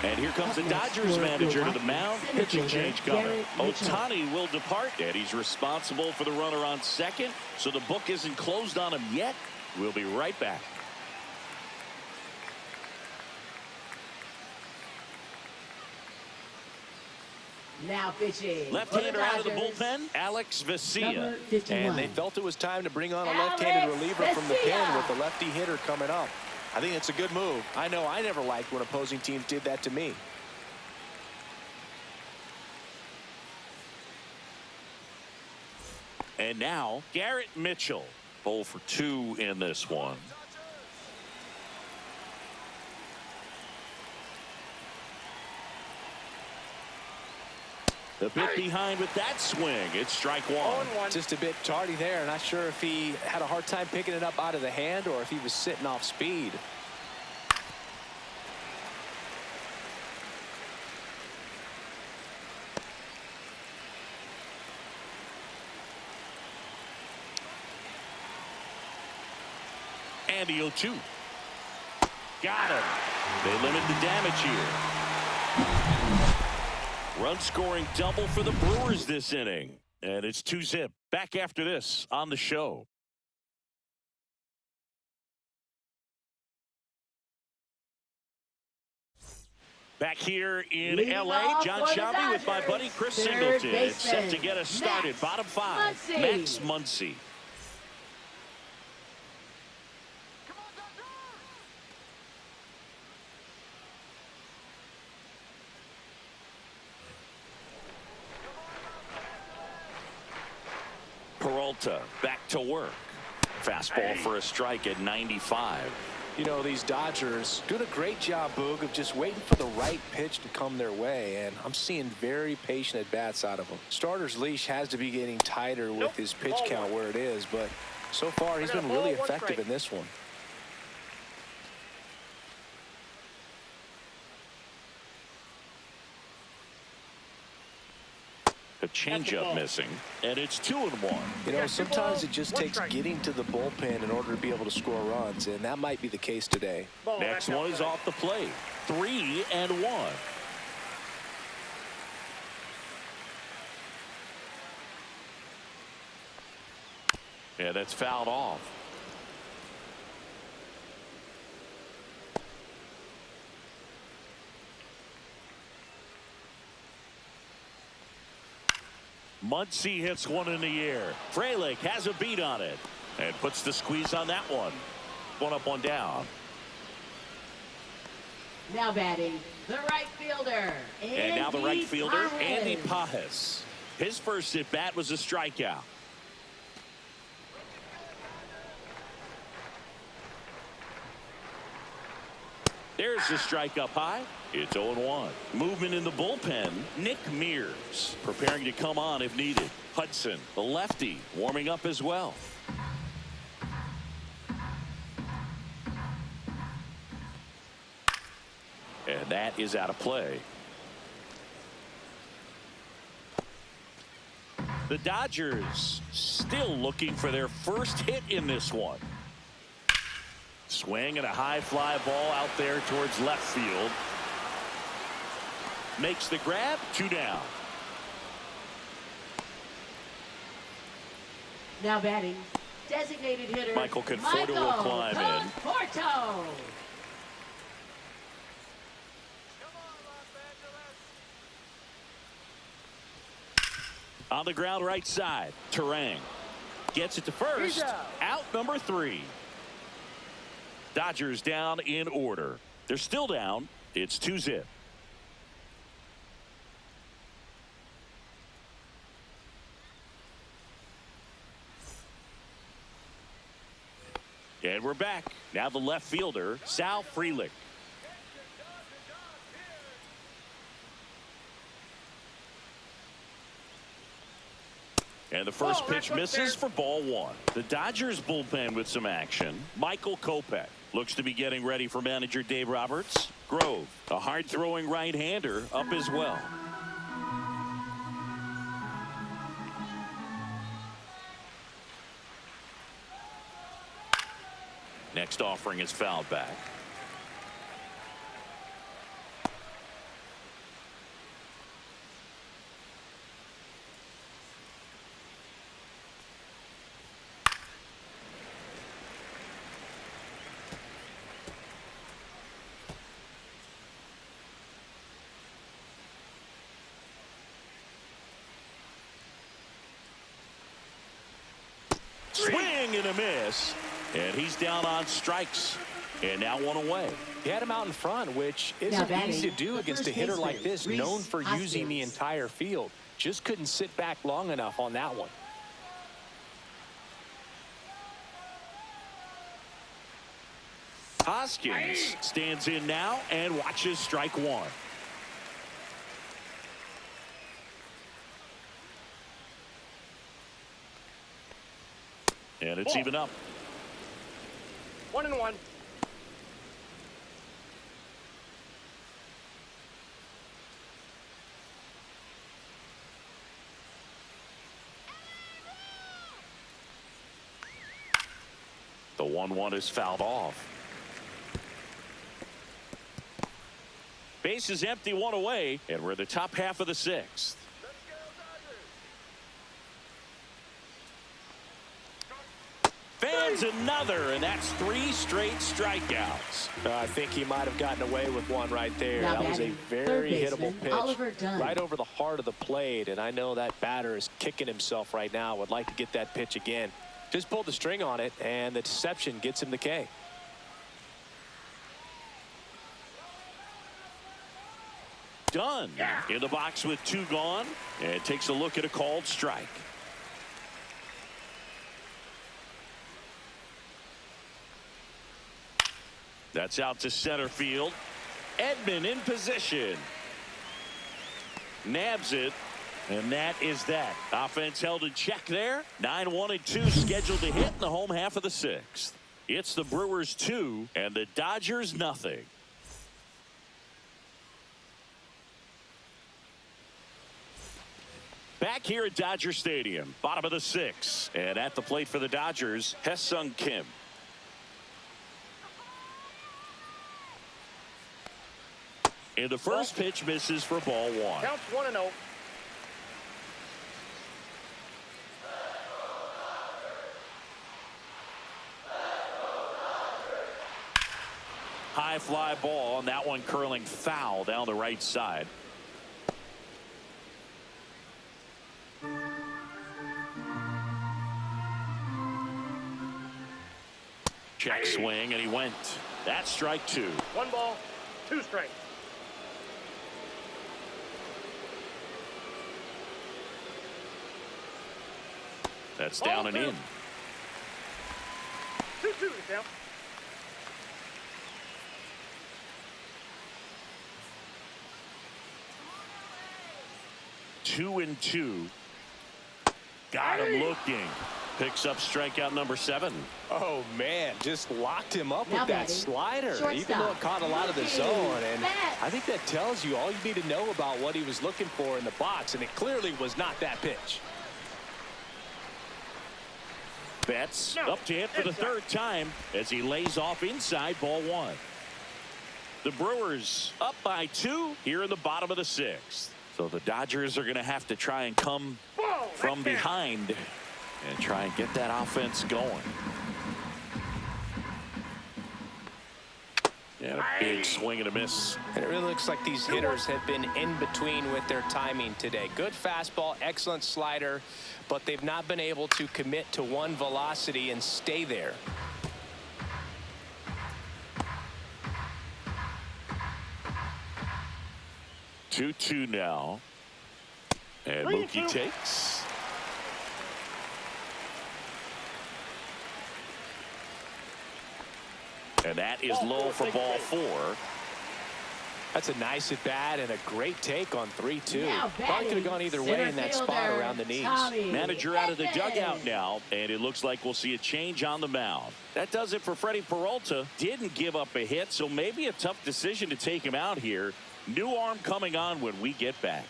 A: And here comes the Dodgers manager to the mound. Pitching change coming. Ohtani will depart, and he's responsible for the runner on second. So the book isn't closed on him yet. We'll be right back.
D: Now pitching.
A: Left-hander out of the bullpen, Alex
D: Number
A: Vesia.
D: 51.
B: And they felt it was time to bring on a
D: Alex
B: left-handed reliever from the pen
D: Vesia.
B: with the lefty hitter coming up. I think it's a good move. I know I never liked when opposing teams did that to me.
A: And now, Garrett Mitchell. 0 for 2 in this one. A bit behind with that swing. It's strike 1.
C: 0-1.
B: Just a bit tardy there. Not sure if he had a hard time picking it up out of the hand or if he was sitting off speed.
A: And the 0-2. Got him. They limit the damage here. Run scoring double for the Brewers this inning. And it's 2-zip. Back after this on the show. Back here in
D: Leading
A: L.A.,
D: off
A: John
D: for the
A: Shelby with my
D: Dodgers,
A: buddy Chris
D: third
A: Singleton. It's set to
D: baseman,
A: get us started.
D: Max
A: Bottom 5,
D: Muncy.
A: Max Muncy. Peralta back to work. Fastball for a strike at 95.
B: You know, these Dodgers doing a great job, Boog, of just waiting for the right pitch to come their way, and I'm seeing very patient at-bats out of them. Starter's leash has to be getting tighter with his pitch count where it is, but so far he's been really effective in this one.
A: A changeup missing, and it's 2-1.
B: You know, sometimes it just takes getting to the bullpen in order to be able to score runs, and that might be the case today.
A: Next one is off the plate. 3-1. Yeah, that's fouled off. Muncy hits one in the air. Frelick has a beat on it and puts the squeeze on that one. One up, one down.
D: Now batting, the right fielder.
A: And now the right fielder,
D: Pajes.
A: Andy Pajes. His first at bat was a strikeout. There's the strike up high. It's 0-1. Movement in the bullpen. Nick Mears preparing to come on if needed. Hudson, the lefty, warming up as well. And that is out of play. The Dodgers still looking for their first hit in this one. Swing and a high fly ball out there towards left field. Makes the grab. 2 down.
D: Now batting, designated hitter
A: Michael Conforto will climb in.
D: Conforto.
A: On the ground right side. Terang gets it to first. Out number 3. Dodgers down in order. They're still down. It's 2-0. And we're back. Now the left fielder, Sal Frelick. And the first pitch misses for ball 1. The Dodgers bullpen with some action. Michael Kopech looks to be getting ready for manager Dave Roberts. Grove, a hard-throwing right-hander, up as well. Next offering is fouled back. Swing and a miss. And he's down on strikes. And now 1 away.
B: He had him out in front, which isn't easy to do against a hitter like this, known for using the entire field. Just couldn't sit back long enough on that one.
A: Hoskins stands in now and watches strike 1. And it's even up.
C: 1-1.
A: The 1-1 is fouled off. Base is empty, 1 away, and we're in the top half of the 6th. Fans another, and that's 3 straight strikeouts.
B: I think he might have gotten away with one right there. That was a very hittable pitch right over the heart of the plate, and I know that batter is kicking himself right now. Would like to get that pitch again. Just pulled the string on it, and the deception gets him the K.
A: Done. In the box with 2 gone, and takes a look at a called strike. That's out to center field. Edman in position. Nabs it. And that is that. Offense held in check there. 9-1-2 scheduled to hit in the home half of the 6th. It's the Brewers 2 and the Dodgers nothing. Back here at Dodger Stadium, bottom of the 6th. And at the plate for the Dodgers, Hesung Kim. And the first pitch misses for ball 1.
C: Counts 1-0.
A: High fly ball, and that one curling foul down the right side. Check swing, and he went. That's strike 2.
C: 1 ball, 2 strikes.
A: That's down and in.
C: 2-2 to count.
A: 2-2. Got him looking. Picks up strikeout number 7.
B: Oh, man, just locked him up
D: Now
B: with that
D: batting,
B: slider,
D: shortstop,
B: even though it caught a lot of the zone. And
D: Betts.
B: I think that tells you all you need to know about what he was looking for in the box, and it clearly was not that pitch.
A: Betts up to hit for the 3rd time as he lays off inside, ball 1. The Brewers up by 2 here in the bottom of the 6th. So the Dodgers are going to have to try and come from behind and try and get that offense going. And a big swing and a miss.
B: And it really looks like these hitters have been in between with their timing today. Good fastball, excellent slider, but they've not been able to commit to one velocity and stay there.
A: Two now. And Mookie takes. And that is low for ball 4.
B: That's a nice at bat and a great take on 3-2.
D: Now
B: Probably could have gone either way in that spot
D: fielder,
B: around the knees.
D: Tommy
A: Manager out of the
D: Edman.
A: dugout now, and it looks like we'll see a change on the mound. That does it for Freddie Peralta. Didn't give up a hit, so maybe a tough decision to take him out here. New arm coming on when we get back.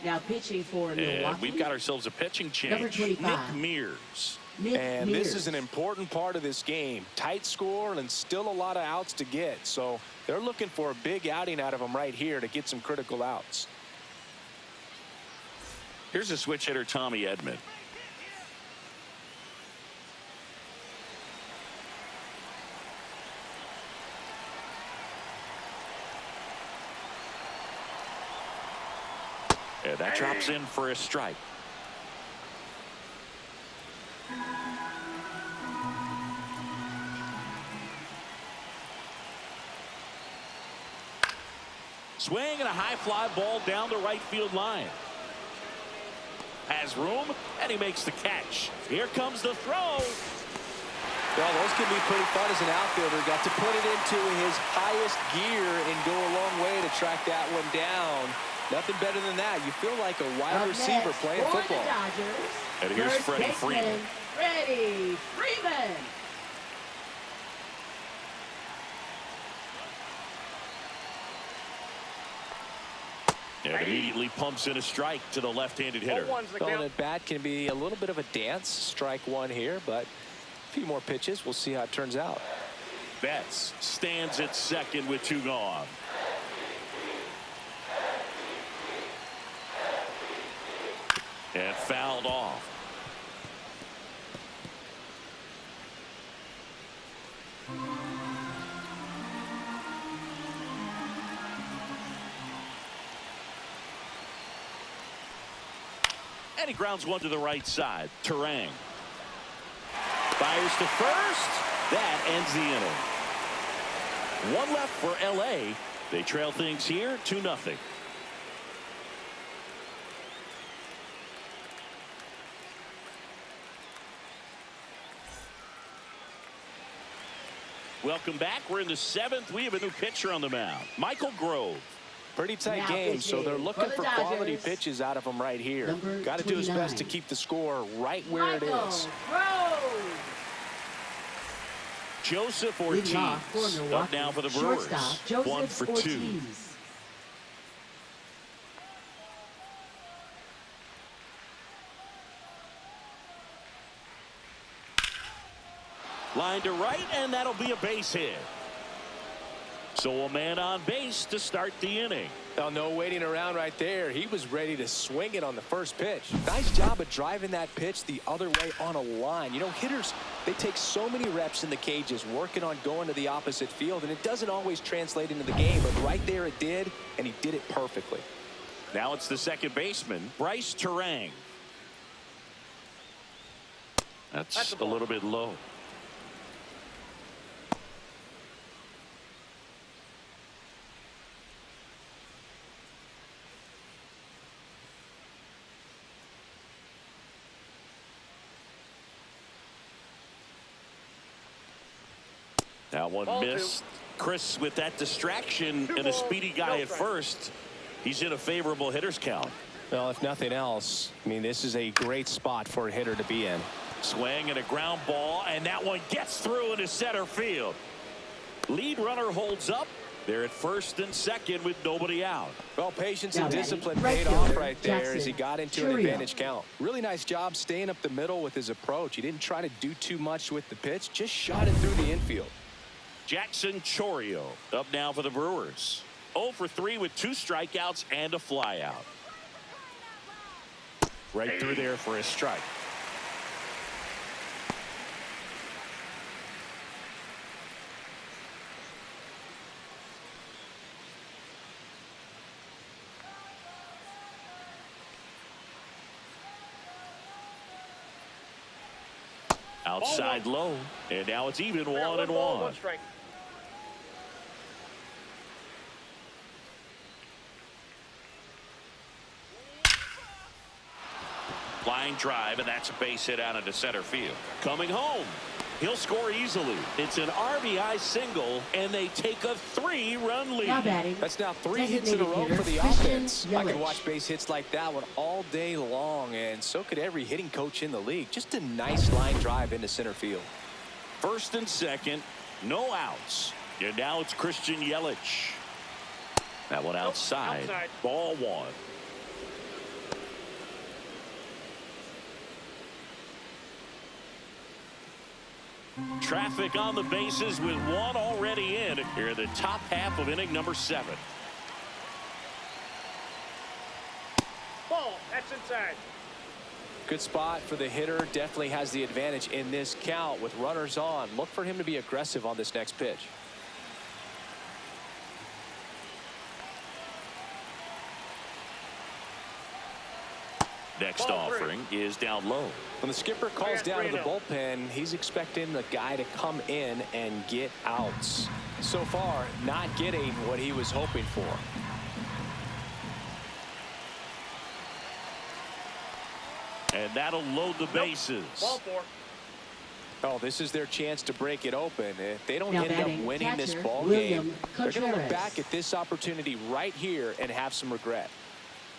D: Now pitching for Milwaukee.
A: And we've got ourselves a pitching change.
D: Number 25.
A: Nick Mears.
B: And this is an important part of this game. Tight score and still a lot of outs to get. So they're looking for a big outing out of them right here to get some critical outs.
A: Here's a switch hitter, Tommy Edman. And that drops in for a strike. Swing and a high fly ball down the right field line. Has room, and he makes the catch. Here comes the throw.
B: Well, those can be pretty fun as an outfielder. Got to put it into his highest gear and go a long way to track that one down. Nothing better than that. You feel like a wide receiver playing
D: for
B: football.
D: The Dodgers,
A: And here's
D: first
A: Freddie
D: baseman,
A: Freeman.
D: Freddie Freeman.
A: And immediately pumps in a strike to the left-handed hitter.
B: Well, at bat can be a little bit of a dance. Strike one here, but a few more pitches. We'll see how it turns out.
A: Betts stands at second with 2 gone. And fouled off. And he grounds one to the right side. Terang fires to first. That ends the inning. One left for LA. They trail things here 2-0. Welcome back. We're in the 7th. We have a new pitcher on the mound, Michael Grove.
B: Pretty tight
D: Now
B: game, so they're looking
D: for
B: for
D: the
B: quality
D: Dodgers,
B: pitches out of him right here.
D: number
B: Got to do his
D: 29.
B: best to keep the score right where it
D: Michael
B: is.
D: Grove.
A: Joseph
D: Leading
A: Ortiz
D: off for
A: up
D: Milwaukee,
A: now for the Brewers.
D: shortstop, Joseph
A: 1 for 2.
D: Ortiz.
A: Line to right, and that'll be a base hit. So a man on base to start the inning.
B: Oh, no waiting around right there. He was ready to swing it on the first pitch. Nice job of driving that pitch the other way on a line. You know, hitters, they take so many reps in the cages working on going to the opposite field, and it doesn't always translate into the game, but right there it did, and he did it perfectly.
A: Now it's the second baseman, Bryce Terang. That's a little bit low. That one
C: Ball 2.
A: missed. Chris, with that distraction and a speedy guy at first, he's in a favorable hitter's count.
B: Well, if nothing else, I mean, this is a great spot for a hitter to be in.
A: Swing and a ground ball, and that one gets through into center field. Lead runner holds up. They're at first and second with nobody out.
B: Well, patience
D: Now
B: and
D: batting,
B: discipline
D: right
B: paid
D: fielder,
B: off right there
D: Jackson
B: as he got into an
D: Chourio.
B: advantage count. Really nice job staying up the middle with his approach. He didn't try to do too much with the pitch, just shot it through the infield.
A: Jackson Chourio up now for the Brewers. 0 for 3 with 2 strikeouts and a flyout. Right through there for a strike. Outside low, and now it's even 1-1.
C: 1 strike.
A: Line drive, and that's a base hit out into center field. Coming home, he'll score easily. It's an RBI single, and they take a 3-run lead.
D: Now batting,
B: That's now 3 hits in a row for the
D: Christian
B: offense. I could
D: Yelich.
B: watch base hits like that one all day long, and so could every hitting coach in the league. Just a nice line drive into center field.
A: First and second, no outs. And now it's Christian Yelich. That one outside.
C: Outside.
A: Ball 1. Traffic on the bases with 1 already in here in the top half of inning number 7.
C: Ball. That's inside.
B: Good spot for the hitter. Definitely has the advantage in this count with runners on. Look for him to be aggressive on this next pitch.
A: Next
C: Ball 3.
A: offering is down low.
B: When the skipper calls down to the
C: 3-0.
B: bullpen, he's expecting the guy to come in and get outs. So far, not getting what he was hoping for.
A: And that'll load the bases.
C: Ball 4.
B: Oh, this is their chance to break it open. If they don't
D: Now
B: end up
D: batting,
B: winning this
D: catcher,
B: ball
D: William
B: game, they're going to look
D: Contreras.
B: back at this opportunity right here and have some regret.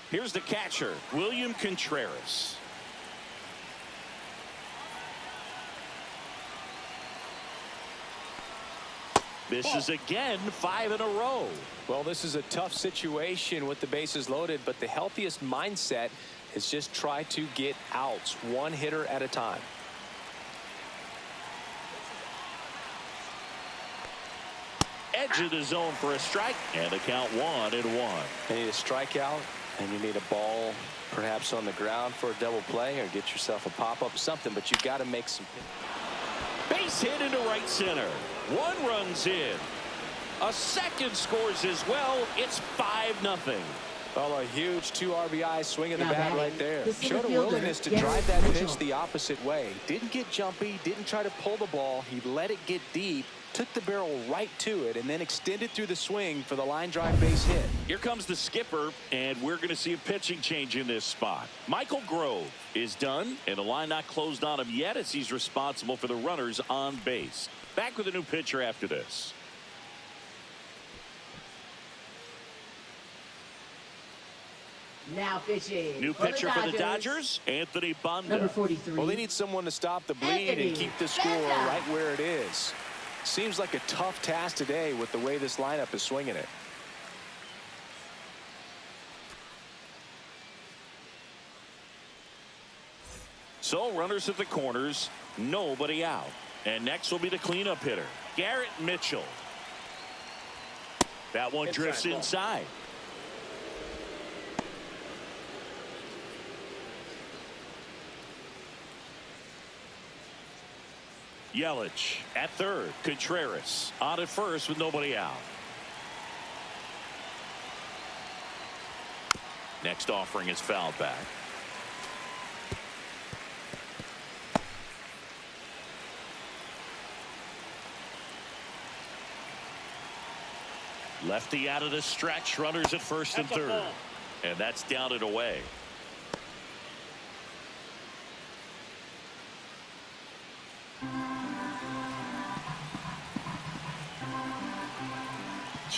A: Here's the catcher, William Contreras. Misses again, 5 in a row.
B: Well, this is a tough situation with the bases loaded, but the healthiest mindset is just try to get outs, one hitter at a time.
A: Edge of the zone for a strike, and the count 1-1.
B: You need a strikeout, and you need a ball perhaps on the ground for a double play, or get yourself a pop-up, something, but you've got to make some.
A: Base hit into right center. 1 runs in. A second scores as well. It's 5-0.
B: Well, a huge 2 RBI swing of the
D: Now
B: bat
D: batting,
B: right there.
D: the center
B: Showed a
D: fielder,
B: willingness to
D: Garrett
B: drive that
D: Mitchell.
B: pitch the opposite way. Didn't get jumpy, didn't try to pull the ball. He let it get deep, took the barrel right to it, and then extended through the swing for the line drive base hit.
A: Here comes the skipper, and we're going to see a pitching change in this spot. Michael Grove is done, and the line not closed on him yet as he's responsible for the runners on base. Back with a new pitcher after this.
D: Now pitching.
A: New pitcher for the Dodgers, Anthony
D: Number
A: Banda.
D: 43.
B: Well, they need someone to stop the bleed
D: Anthony
B: and keep the score
D: Banda.
B: right where it is. Seems like a tough task today with the way this lineup is swinging it.
A: So runners at the corners, nobody out. And next will be the cleanup hitter, Garrett Mitchell. That one drifts
C: ball.
A: inside. Yelich at third. Contreras on at first with nobody out. Next offering is fouled back. Lefty out of the stretch. Runners at first and
C: That's a
A: third.
C: ball.
A: And that's down and away.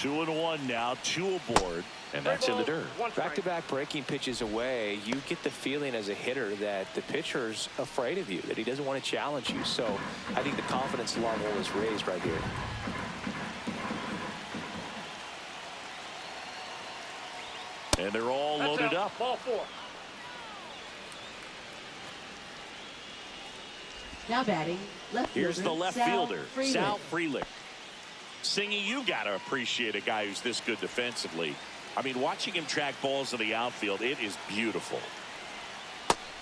A: 2-1 now, 2 aboard, and that's in the dirt.
B: Back-to-back breaking pitches away, you get the feeling as a hitter that the pitcher's afraid of you, that he doesn't want to challenge you. So I think the confidence level is raised right here.
A: And they're all loaded up.
C: Ball 4.
D: Now batting, left fielder.
A: Here's the left fielder, Sal Frelick. Singy, you got to appreciate a guy who's this good defensively. I mean, watching him track balls in the outfield, it is beautiful.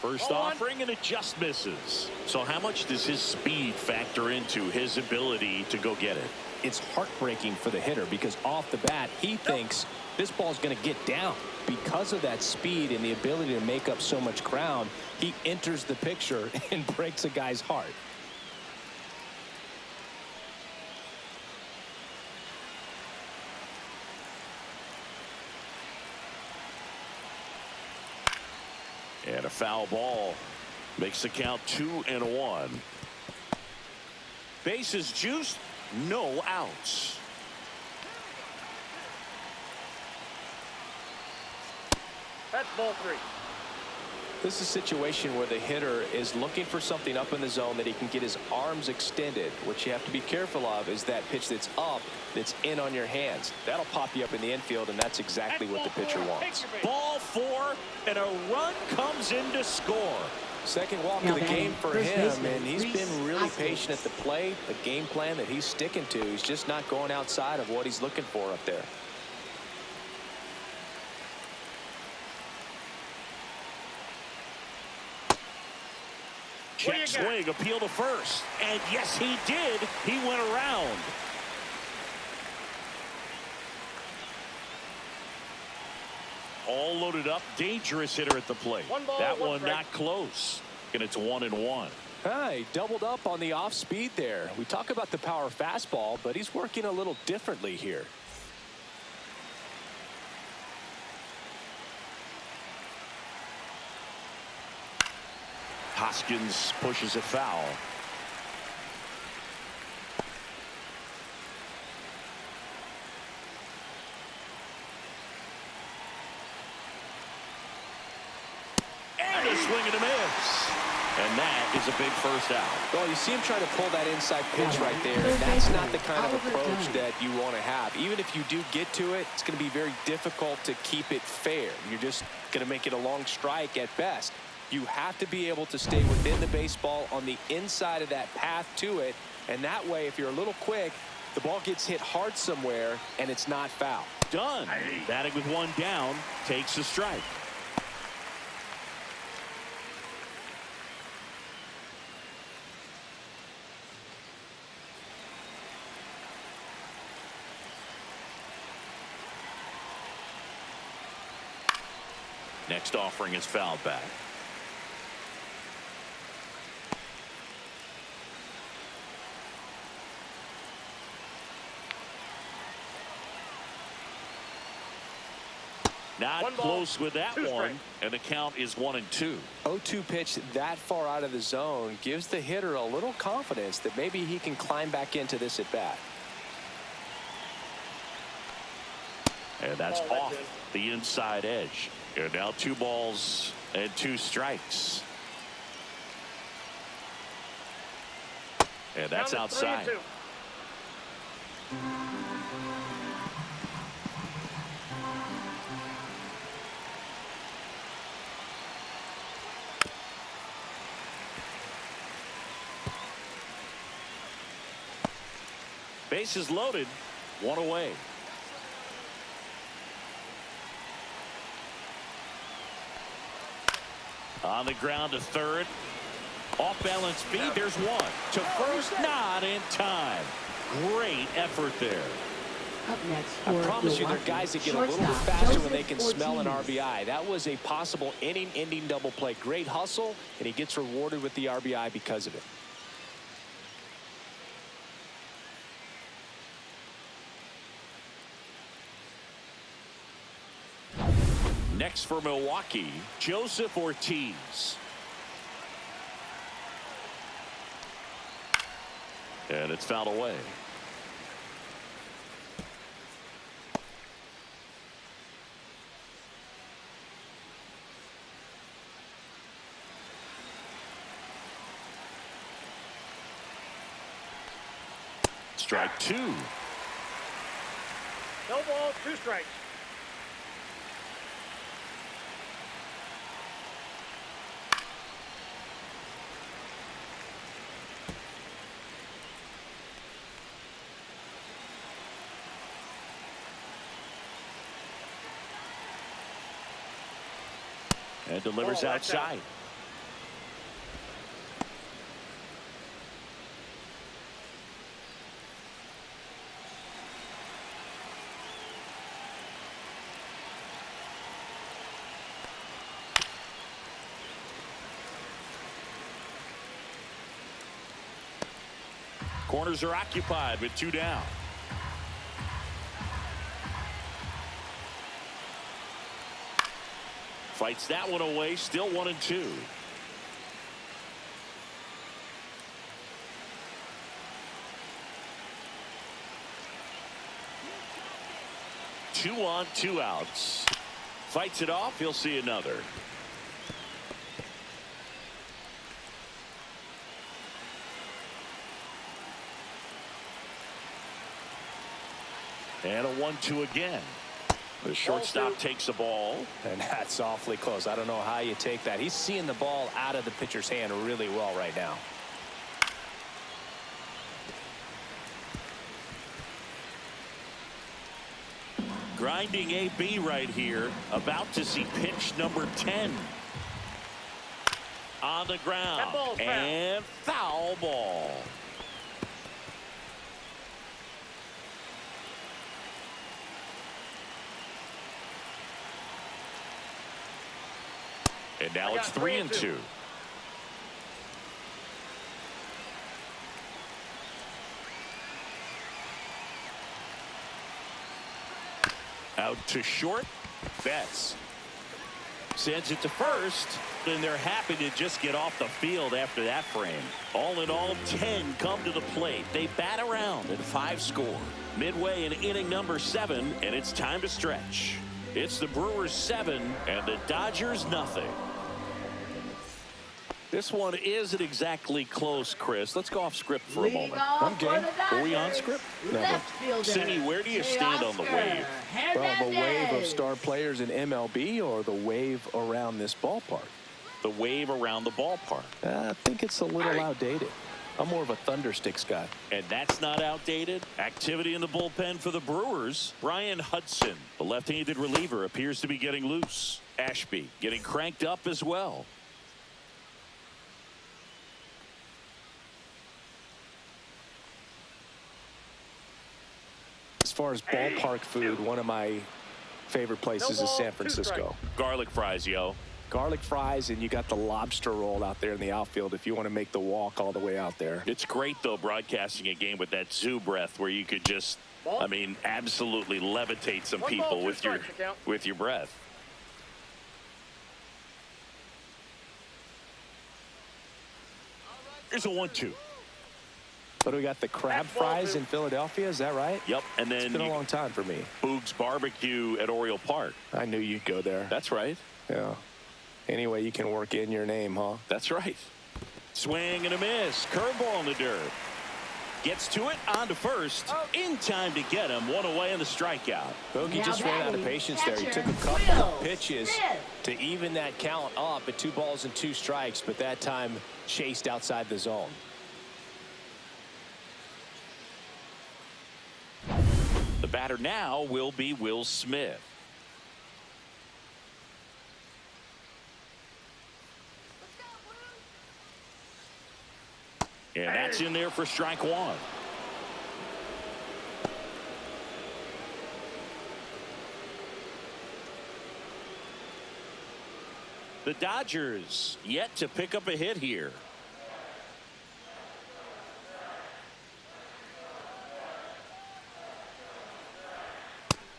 A: First offering, and it just misses. So how much does his speed factor into his ability to go get it?
B: It's heartbreaking for the hitter because off the bat, he thinks this ball's going to get down. Because of that speed and the ability to make up so much ground, he enters the picture and breaks a guy's heart.
A: And a foul ball makes the count 2-1. Bases juiced, no outs.
C: That's ball 3.
B: This is a situation where the hitter is looking for something up in the zone that he can get his arms extended. What you have to be careful of is that pitch that's up, that's in on your hands. That'll pop you up in the infield, and that's exactly what the pitcher wants.
A: Ball 4, and a run comes in to score.
B: Second walk of the game for him, and he's been really patient at the plate. The game plan that he's sticking to, he's just not going outside of what he's looking for up there.
A: Check swing, appeal to first. And yes, he did. He went around. All loaded up. Dangerous hitter at the plate. That one not close. And it's 1-1.
B: He doubled up on the off speed there. We talk about the power fastball, but he's working a little differently here.
A: Hoskins pushes it foul. And a swing and a miss. And that is a big first out.
B: Well, you see him trying to pull that inside pitch right there, and that's not the kind of approach that you want to have. Even if you do get to it, it's going to be very difficult to keep it fair. You're just going to make it a long strike at best. You have to be able to stay within the baseball on the inside of that path to it, and that way, if you're a little quick, the ball gets hit hard somewhere, and it's not foul.
A: Done. Batting with one down, takes a strike. Next offering is fouled back. Not close with that one, and the count is 1-2.
B: 0-2 pitch that far out of the zone gives the hitter a little confidence that maybe he can climb back into this at bat.
A: And that's off the inside edge. And now 2 balls and 2 strikes. And that's outside. Bases loaded, 1 away. On the ground to third. Off balance feed. There's 1 to first. Not in time. Great effort there.
D: Up next
B: I
D: for
B: promise you, there are
D: Milwaukee,
B: guys that get a little bit
D: shortstop,
B: faster when they
D: Joseph
B: can smell an
D: Ortiz.
B: RBI. That was a possible inning-ending double play. Great hustle, and he gets rewarded with the RBI because of it.
A: Next for Milwaukee, Joseph Ortiz. And it's fouled away. Strike two.
C: No ball, 2 strikes.
A: And delivers outside. Corners are occupied with 2 down. Fights that one away, still 1-2. Two on, 2 outs. Fights it off, he'll see another. And a 1-2 again. The shortstop takes the ball.
B: And that's awfully close. I don't know how you take that. He's seeing the ball out of the pitcher's hand really well right now.
A: Grinding AB right here. About to see pitch number 10. On the ground. And foul ball. And now it's 3-2. Out to short. Betts sends it to first, and they're happy to just get off the field after that frame. All in all, 10 come to the plate. They bat around and 5 score. Midway in inning number 7, and it's time to stretch. It's the Brewers 7 and the Dodgers nothing. This one isn't exactly close, Chris. Let's go off script for a moment.
B: I'm game.
A: Are we on script? Cindy, where do you stand on the wave?
B: Well, the wave of star players in MLB or the wave around this ballpark?
A: The wave around the ballpark.
B: I think it's a little outdated. I'm more of a thundersticks guy.
A: And that's not outdated. Activity in the bullpen for the Brewers. Brian Hudson, the left-handed reliever, appears to be getting loose. Ashby getting cranked up as well.
B: As far as ballpark food, one of my favorite places is San Francisco.
A: Garlic fries, yo.
B: Garlic fries, and you got the lobster roll out there in the outfield if you want to make the walk all the way out there.
A: It's great, though, broadcasting a game with that zoo breath where you could just, I mean, absolutely levitate some people with your breath. Here's a 1-2.
B: But we got the crab fries in Philadelphia, is that right?
A: Yep, and then
B: it's been a long time for me.
A: Boog's Barbecue at Oriole Park.
B: I knew you'd go there.
A: That's right.
B: Yeah. Anyway, you can work in your name, huh?
A: That's right. Swing and a miss. Curveball in the dirt. Gets to it, on to first. In time to get him. 1 away in the strikeout.
B: Bogey just ran out of patience there. He took a couple of pitches to even that count up at 2 balls and 2 strikes, but that time chased outside the zone.
A: The batter now will be Will Smith. And that's in there for strike 1. The Dodgers yet to pick up a hit here.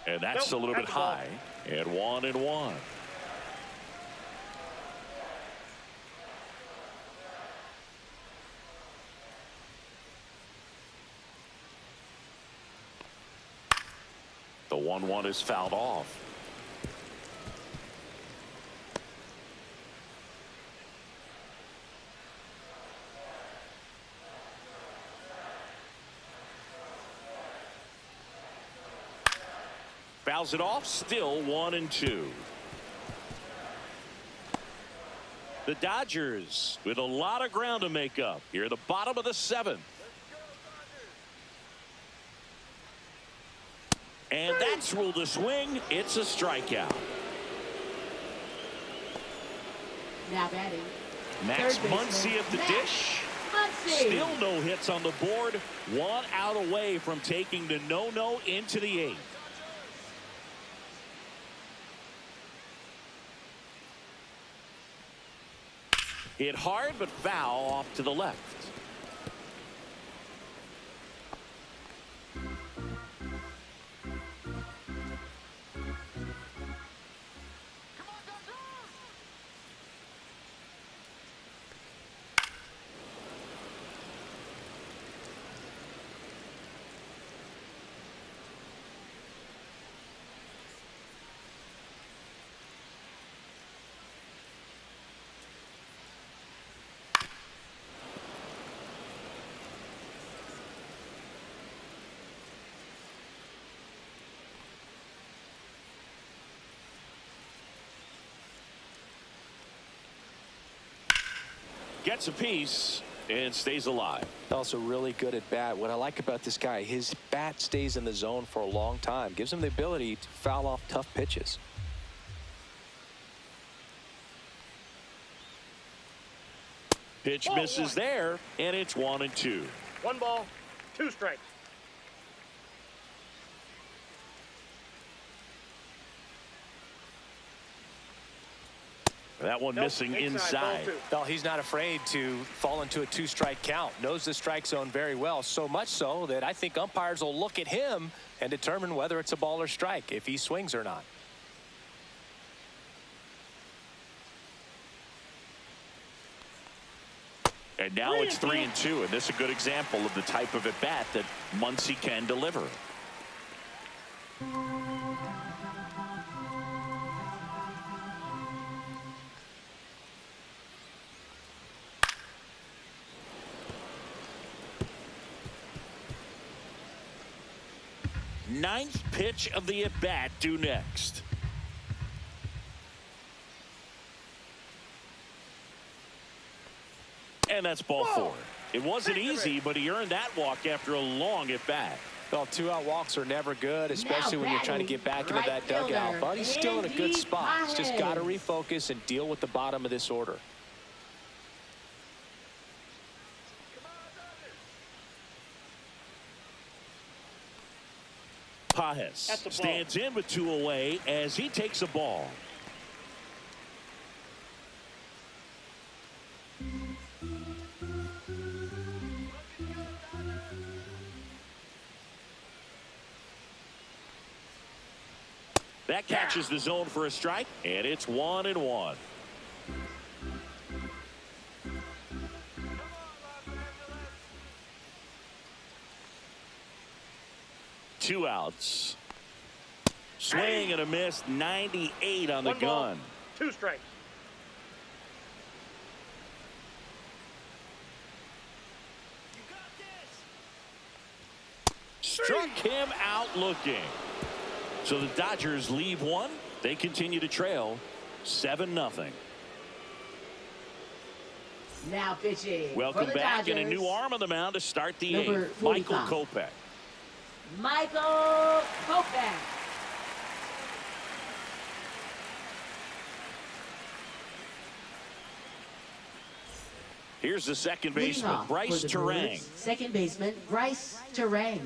A: And that's a little bit high. And 1-1. The 1-1 is fouled off. Fouls it off. Still 1-2. The Dodgers with a lot of ground to make up here at the bottom of the 7th. And that's ruled a swing. It's a strikeout.
D: Now batting.
A: Max
D: Third baseman,
A: Muncy at the
D: Max
A: dish.
D: Muncy.
A: Still no hits on the board. 1 out away from taking the no-no into the 8th. Hit hard but foul off to the left. Gets a piece and stays alive.
B: Also really good at bat. What I like about this guy, his bat stays in the zone for a long time. Gives him the ability to foul off tough pitches.
A: Pitch misses there, and it's 1-2.
C: 1 ball, 2 strikes.
A: That one missing inside.
B: Well, he's not afraid to fall into a 2-strike count. Knows the strike zone very well. So much so that I think umpires will look at him and determine whether it's a ball or strike, if he swings or not.
A: And now it's 3-2, and this is a good example of the type of at-bat that Muncy can deliver. Ninth pitch of the at-bat due next. And that's ball 4. It wasn't easy, but he earned that walk after a long at-bat.
B: Well, 2-out walks are never good, especially when you're trying to get back into that dugout. But he's still in a good spot. He's just got to refocus and deal with the bottom of this order.
A: Pajes stands in with 2 away as he takes a ball. That catches the zone for a strike, and it's 1-1. Two outs. Swing and a miss. 98 on the gun.
C: 2 strikes.
A: Struck him out looking. So the Dodgers leave 1. They continue to trail 7-0.
D: Now pitching.
A: Welcome
D: for the
A: back,
D: Dodgers.
A: and a new arm on the mound to start the
D: Number
A: 8th. Michael
D: 45.
A: Kopech.
D: Michael Kopech.
A: Here's the second
D: Leading
A: baseman,
D: off
A: Bryce
D: for the
A: Terang.
D: Brewers, second baseman, Bryce Terang.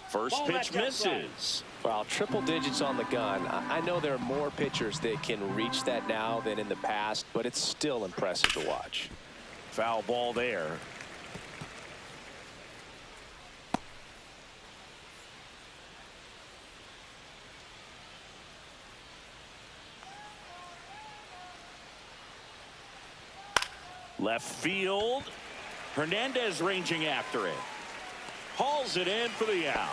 A: First pitch misses.
B: Well, triple digits on the gun. I know there are more pitchers that can reach that now than in the past, but it's still impressive to watch.
A: Foul ball there. Left field. Hernandez ranging after it. Hauls it in for the out.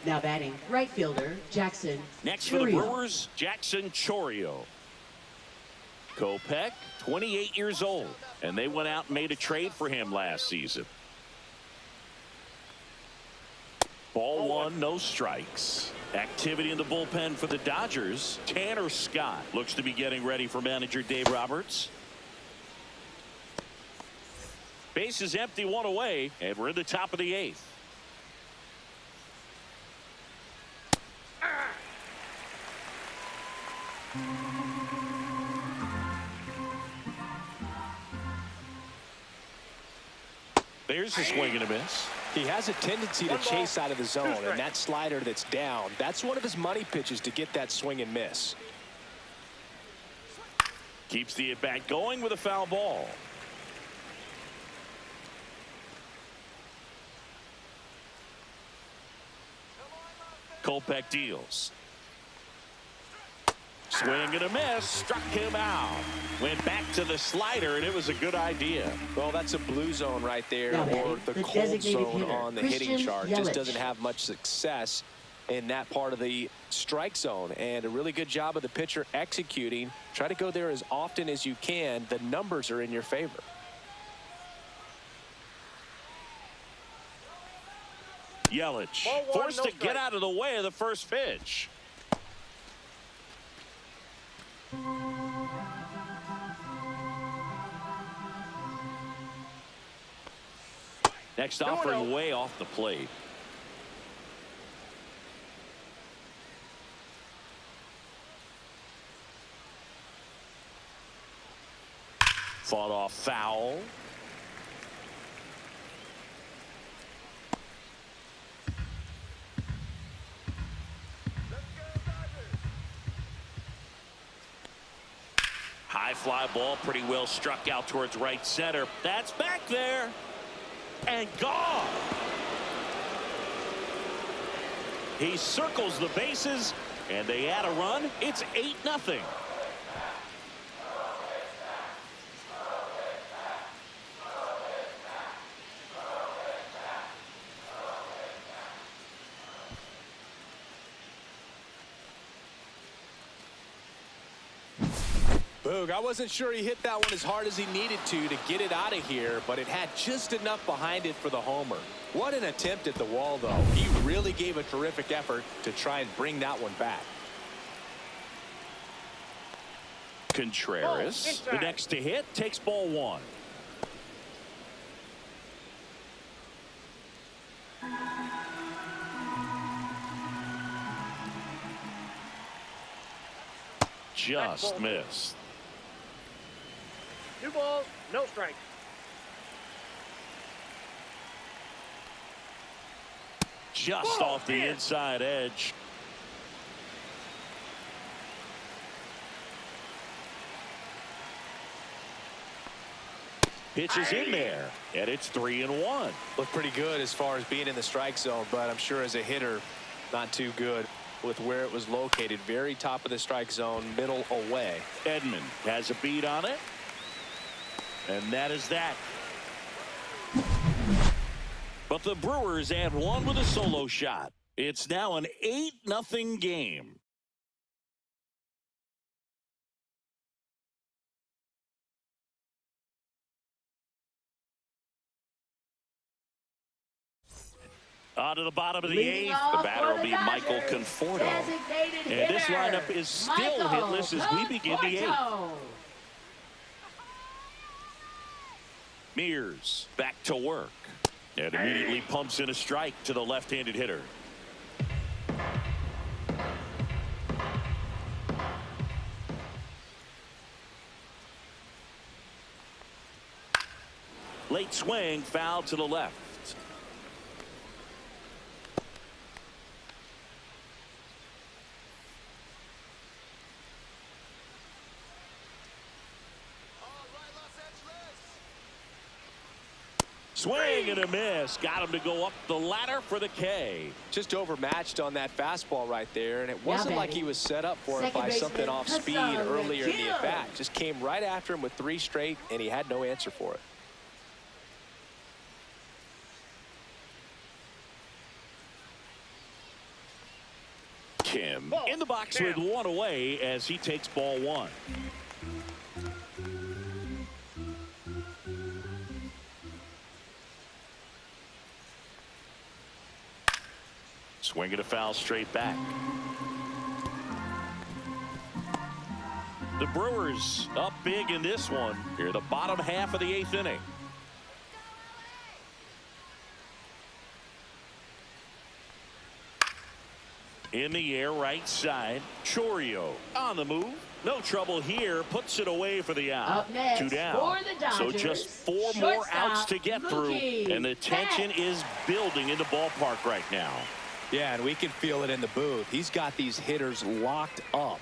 D: Now batting, right fielder, Jackson
A: Next for the
D: Chourio.
A: Brewers, Jackson Chourio. Kopech, 28 years old, and they went out and made a trade for him last season. Ball one, no strikes. Activity in the bullpen for the Dodgers. Tanner Scott looks to be getting ready for manager Dave Roberts. Base is empty, one away, and we're in the top of the eighth. There's a swing and a miss.
B: He has a tendency to chase out of the zone, and that slider that's down, that's one of his money pitches to get that swing and miss.
A: Keeps the at-bat going with a foul ball. Kopech deals. Swing and a miss. Struck him out. Went back to the slider, and it was a good idea.
B: Well, that's a blue zone right there, or the cold zone on the hitting chart. Just doesn't have much success in that part of the strike zone. And a really good job of the pitcher executing. Try to go there as often as you can. The numbers are in your favor.
A: Yelich forced to get out of the way of the first pitch. Next offering way off the plate. Fought off foul. High fly ball, pretty well struck out towards right center. That's back there and gone. He circles the bases and they add a run. It's 8-0.
B: Boog, I wasn't sure he hit that one as hard as he needed to get it out of here, but it had just enough behind it for the homer. What an attempt at the wall, though. He really gave a terrific effort to try and bring that one back.
A: Contreras, the next to hit, takes ball one. Just missed.
C: 2 balls, no strike.
A: Just off the inside edge. Pitch is in there, and it's 3-1.
B: Looked pretty good as far as being in the strike zone, but I'm sure as a hitter, not too good with where it was located. Very top of the strike zone, middle away.
A: Edman has a beat on it. And that is that. But the Brewers add one with a solo shot. It's now an 8-0 game. On to the bottom of the eighth. The batter will be Michael Conforto. And this lineup is still hitless as we begin the eighth. Mears back to work and immediately pumps in a strike to the left-handed hitter. Late swing, foul to the left. Swing and a miss. Got him to go up the ladder for the K.
B: Just overmatched on that fastball right there, and it wasn't like he was set up for it by something off speed earlier in the at-bat. Just came right after him with 3 straight, and he had no answer for it.
A: Kim in the box with 1 away as he takes ball 1. Swinging a foul straight back. The Brewers up big in this one. Here, the bottom half of the 8th inning. In the air, right side. Chourio on the move. No trouble here. Puts it away for the out.
D: Up next,
A: 2 down.
D: for the Dodgers,
A: so just 4 more outs to get through. And the tension is building in the ballpark right now.
B: Yeah, and we can feel it in the booth. He's got these hitters locked up.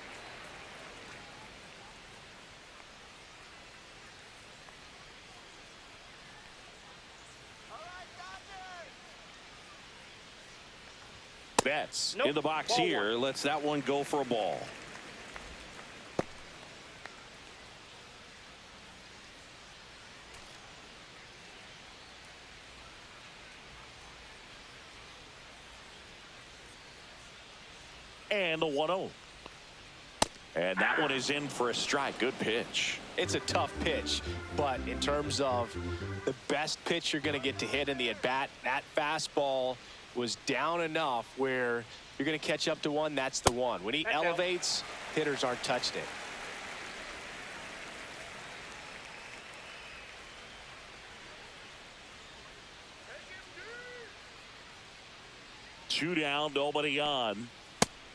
A: Betts
C: Nope.
A: in the box
C: Ball
A: here.
C: one.
A: Lets that one go for a ball. And the 1-0. And that one is in for a strike. Good pitch.
B: It's a tough pitch, but in terms of the best pitch you're going to get to hit in the at-bat, that fastball was down enough where you're going to catch up to one. That's the one. When he elevates, hitters aren't touching it.
A: Two down, nobody on.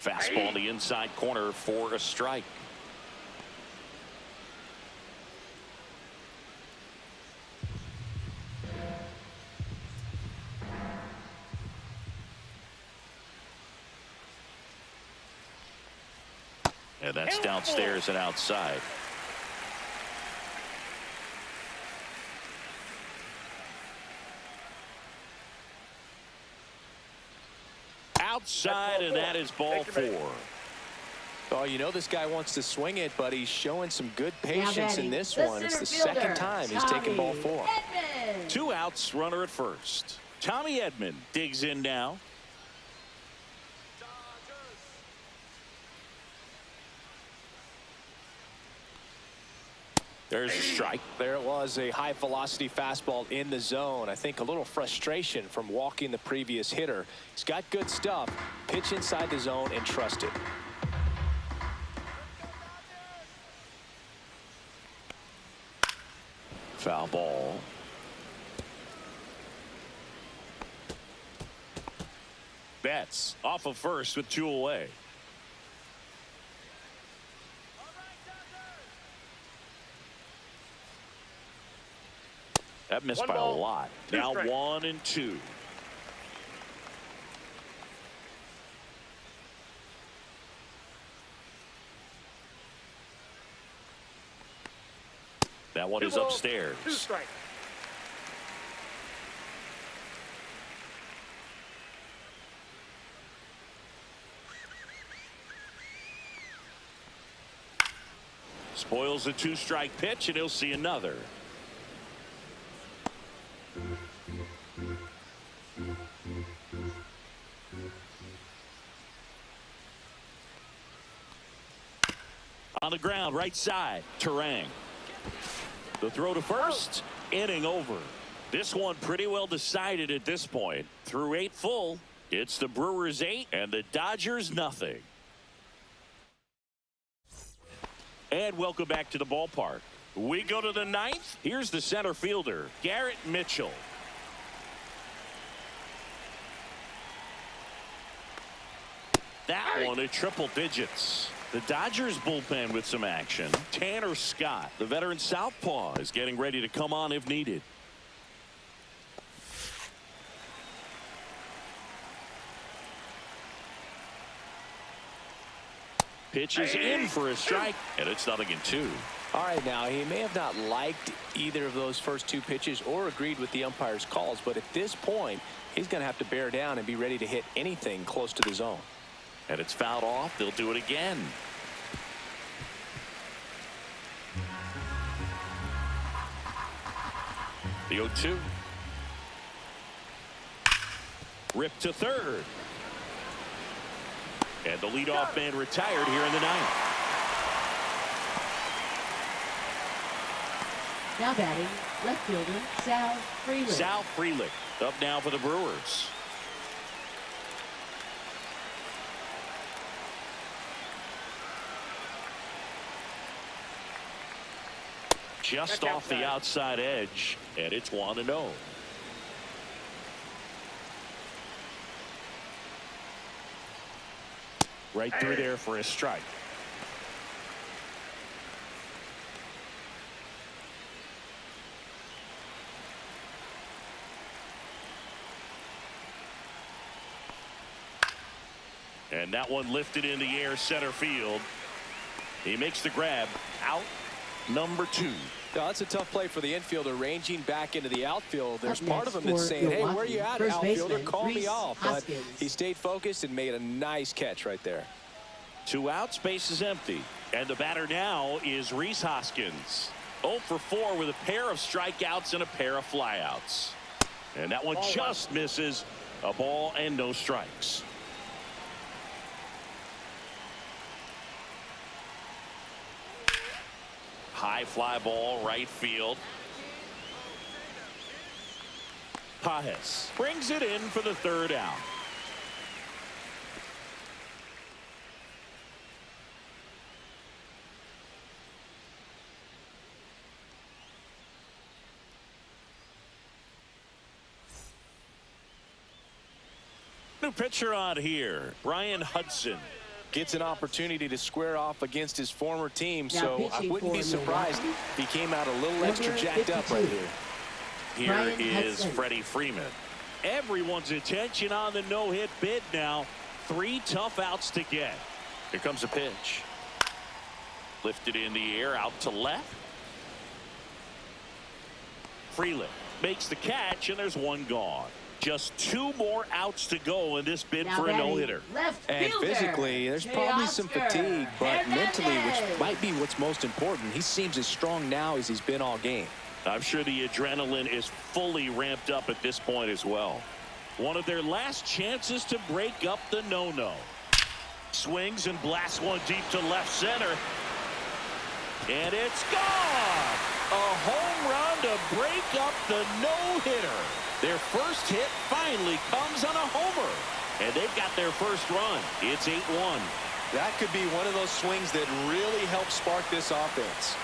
A: Fastball in the inside corner for a strike. And that's downstairs and outside. Outside, and that is ball 4.
B: Oh, you know this guy wants to swing it, but he's showing some good patience in this one. It's the
D: center
B: second time he's taken ball 4.
D: Edman.
A: 2 outs, runner at first. Tommy Edman digs in now. There's a strike.
B: There it was, a high velocity fastball in the zone. I think a little frustration from walking the previous hitter. He's got good stuff. Pitch inside the zone and trust it.
A: Foul ball. Betts off of first with 2 away. That missed by a lot. Now 1 and 2. That one is upstairs.
C: 2 strikes.
A: Spoils the 2-strike pitch, and he'll see another. On the ground, right side, Terang. The throw to first, inning over. This one pretty well decided at this point. Through 8 full, it's the Brewers 8 and the Dodgers nothing. And welcome back to the ballpark. We go to the 9th. Here's the center fielder, Garrett Mitchell. That one at triple digits. The Dodgers bullpen with some action. Tanner Scott, the veteran southpaw, is getting ready to come on if needed. Pitch is in for a strike, and it's 0-2.
B: All right, now he may have not liked either of those first 2 pitches or agreed with the umpire's calls, but at this point, he's going to have to bear down and be ready to hit anything close to the zone.
A: And it's fouled off. They'll do it again. The 0-2. Ripped to third. And the leadoff man retired here in the 9th.
D: Now batting, left fielder, Sal Frelick.
A: Sal Frelick up now for the Brewers. Just off the outside edge, and it's 1-0. Right through there for a strike. And that one lifted in the air center field. He makes the grab. Out number 2.
B: Yeah, that's a tough play for the infielder, ranging back into the outfield. There's
D: Up
B: part of
D: next
B: him that's
D: for
B: saying, hey,
D: Milwaukee,
B: where are you at,
D: first
B: outfielder?
D: baseman,
B: Call me
D: Rhys
B: off. But
D: Hoskins.
B: he stayed focused and made a nice catch right there.
A: 2 outs, base is empty. And the batter now is Rhys Hoskins. 0 for 4 with a pair of strikeouts and a pair of flyouts. And that one just misses. A ball and no strikes. High fly ball, right field. Pajes brings it in for the 3rd out. New pitcher on here, Brian Hudson.
B: Gets an opportunity to square off against his former team,
D: Now
B: so I
D: pitching
B: wouldn't be
D: for
B: surprised
D: Milwaukee,
B: if he came out a little extra
D: number
B: jacked up
D: 52.
B: right here.
A: Here
D: Brian
A: is
D: Hudson.
A: Freddie Freeman. Everyone's attention on the no-hit bid now. 3 tough outs to get. Here comes a pitch. Lifted in the air out to left. Freeland makes the catch, and there's 1 gone. Just 2 more outs to go in this bid
D: Now
A: for a
D: batting,
A: no-hitter.
D: left
B: And
D: fielder,
B: physically, there's probably some
D: Teoscar
B: fatigue, but mentally, which
D: Hernandez.
B: might be what's most important, he seems as strong now as he's been all game.
A: I'm sure the adrenaline is fully ramped up at this point as well. One of their last chances to break up the no-no. Swings and blasts one deep to left center. And it's gone! A home run to break up the no-hitter. Their first hit finally comes on a homer. And they've got their first run. It's 8-1.
B: That could be one of those swings that really help spark this offense.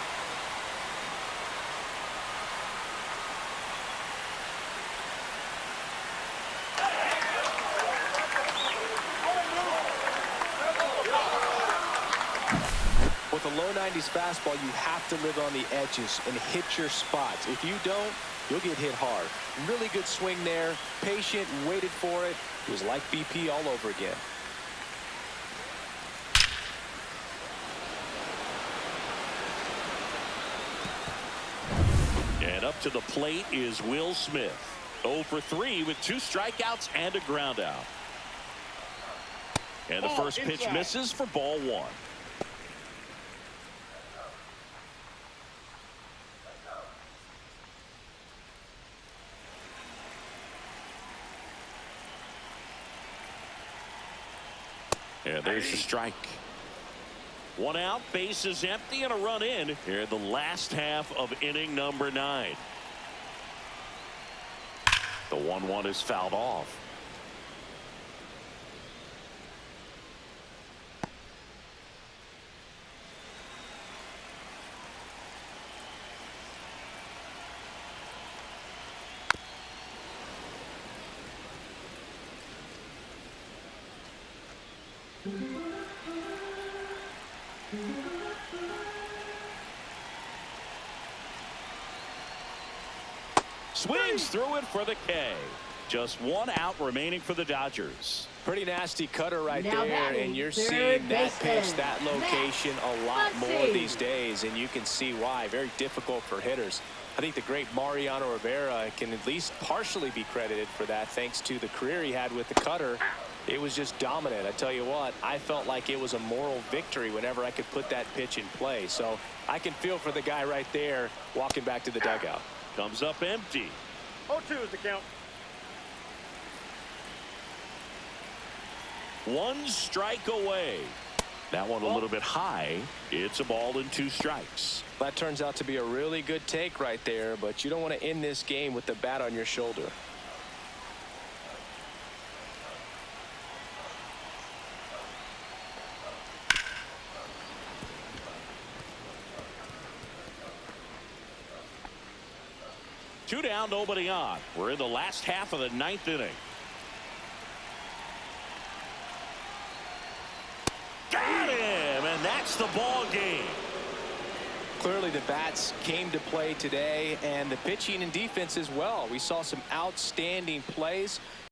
B: With a low 90s fastball, you have to live on the edges and hit your spots. If you don't, you'll get hit hard. Really good swing there. Patient, waited for it. It was like BP all over again.
A: And up to the plate is Will Smith. 0 for 3 with 2 strikeouts and a ground out. And the first pitch misses for ball 1. And there's the strike. 1 out, base is empty, and a run in here in the last half of inning number 9. The 1-1 is fouled off. Swings through it for the K. Just 1 out remaining for the Dodgers.
B: Pretty nasty cutter right
D: Now
B: there,
D: batting,
B: and you're
D: third
B: seeing that
D: baseman,
B: pitch, that location a lot more
D: Muncy.
B: these days, and you can see why. Very difficult for hitters. I think the great Mariano Rivera can at least partially be credited for that, thanks to the career he had with the cutter. It was just dominant. I tell you what, I felt like it was a moral victory whenever I could put that pitch in play. So I can feel for the guy right there walking back to the dugout.
A: Comes up empty.
C: 0-2 is the count.
A: 1 strike away. That one a little bit high. It's a ball and 2 strikes.
B: That turns out to be a really good take right there, but you don't want to end this game with the bat on your shoulder.
A: Two down, nobody on. We're in the last half of the 9th inning. Got him, and that's the ball game.
B: Clearly the bats came to play today, and the pitching and defense as well. We saw some outstanding plays.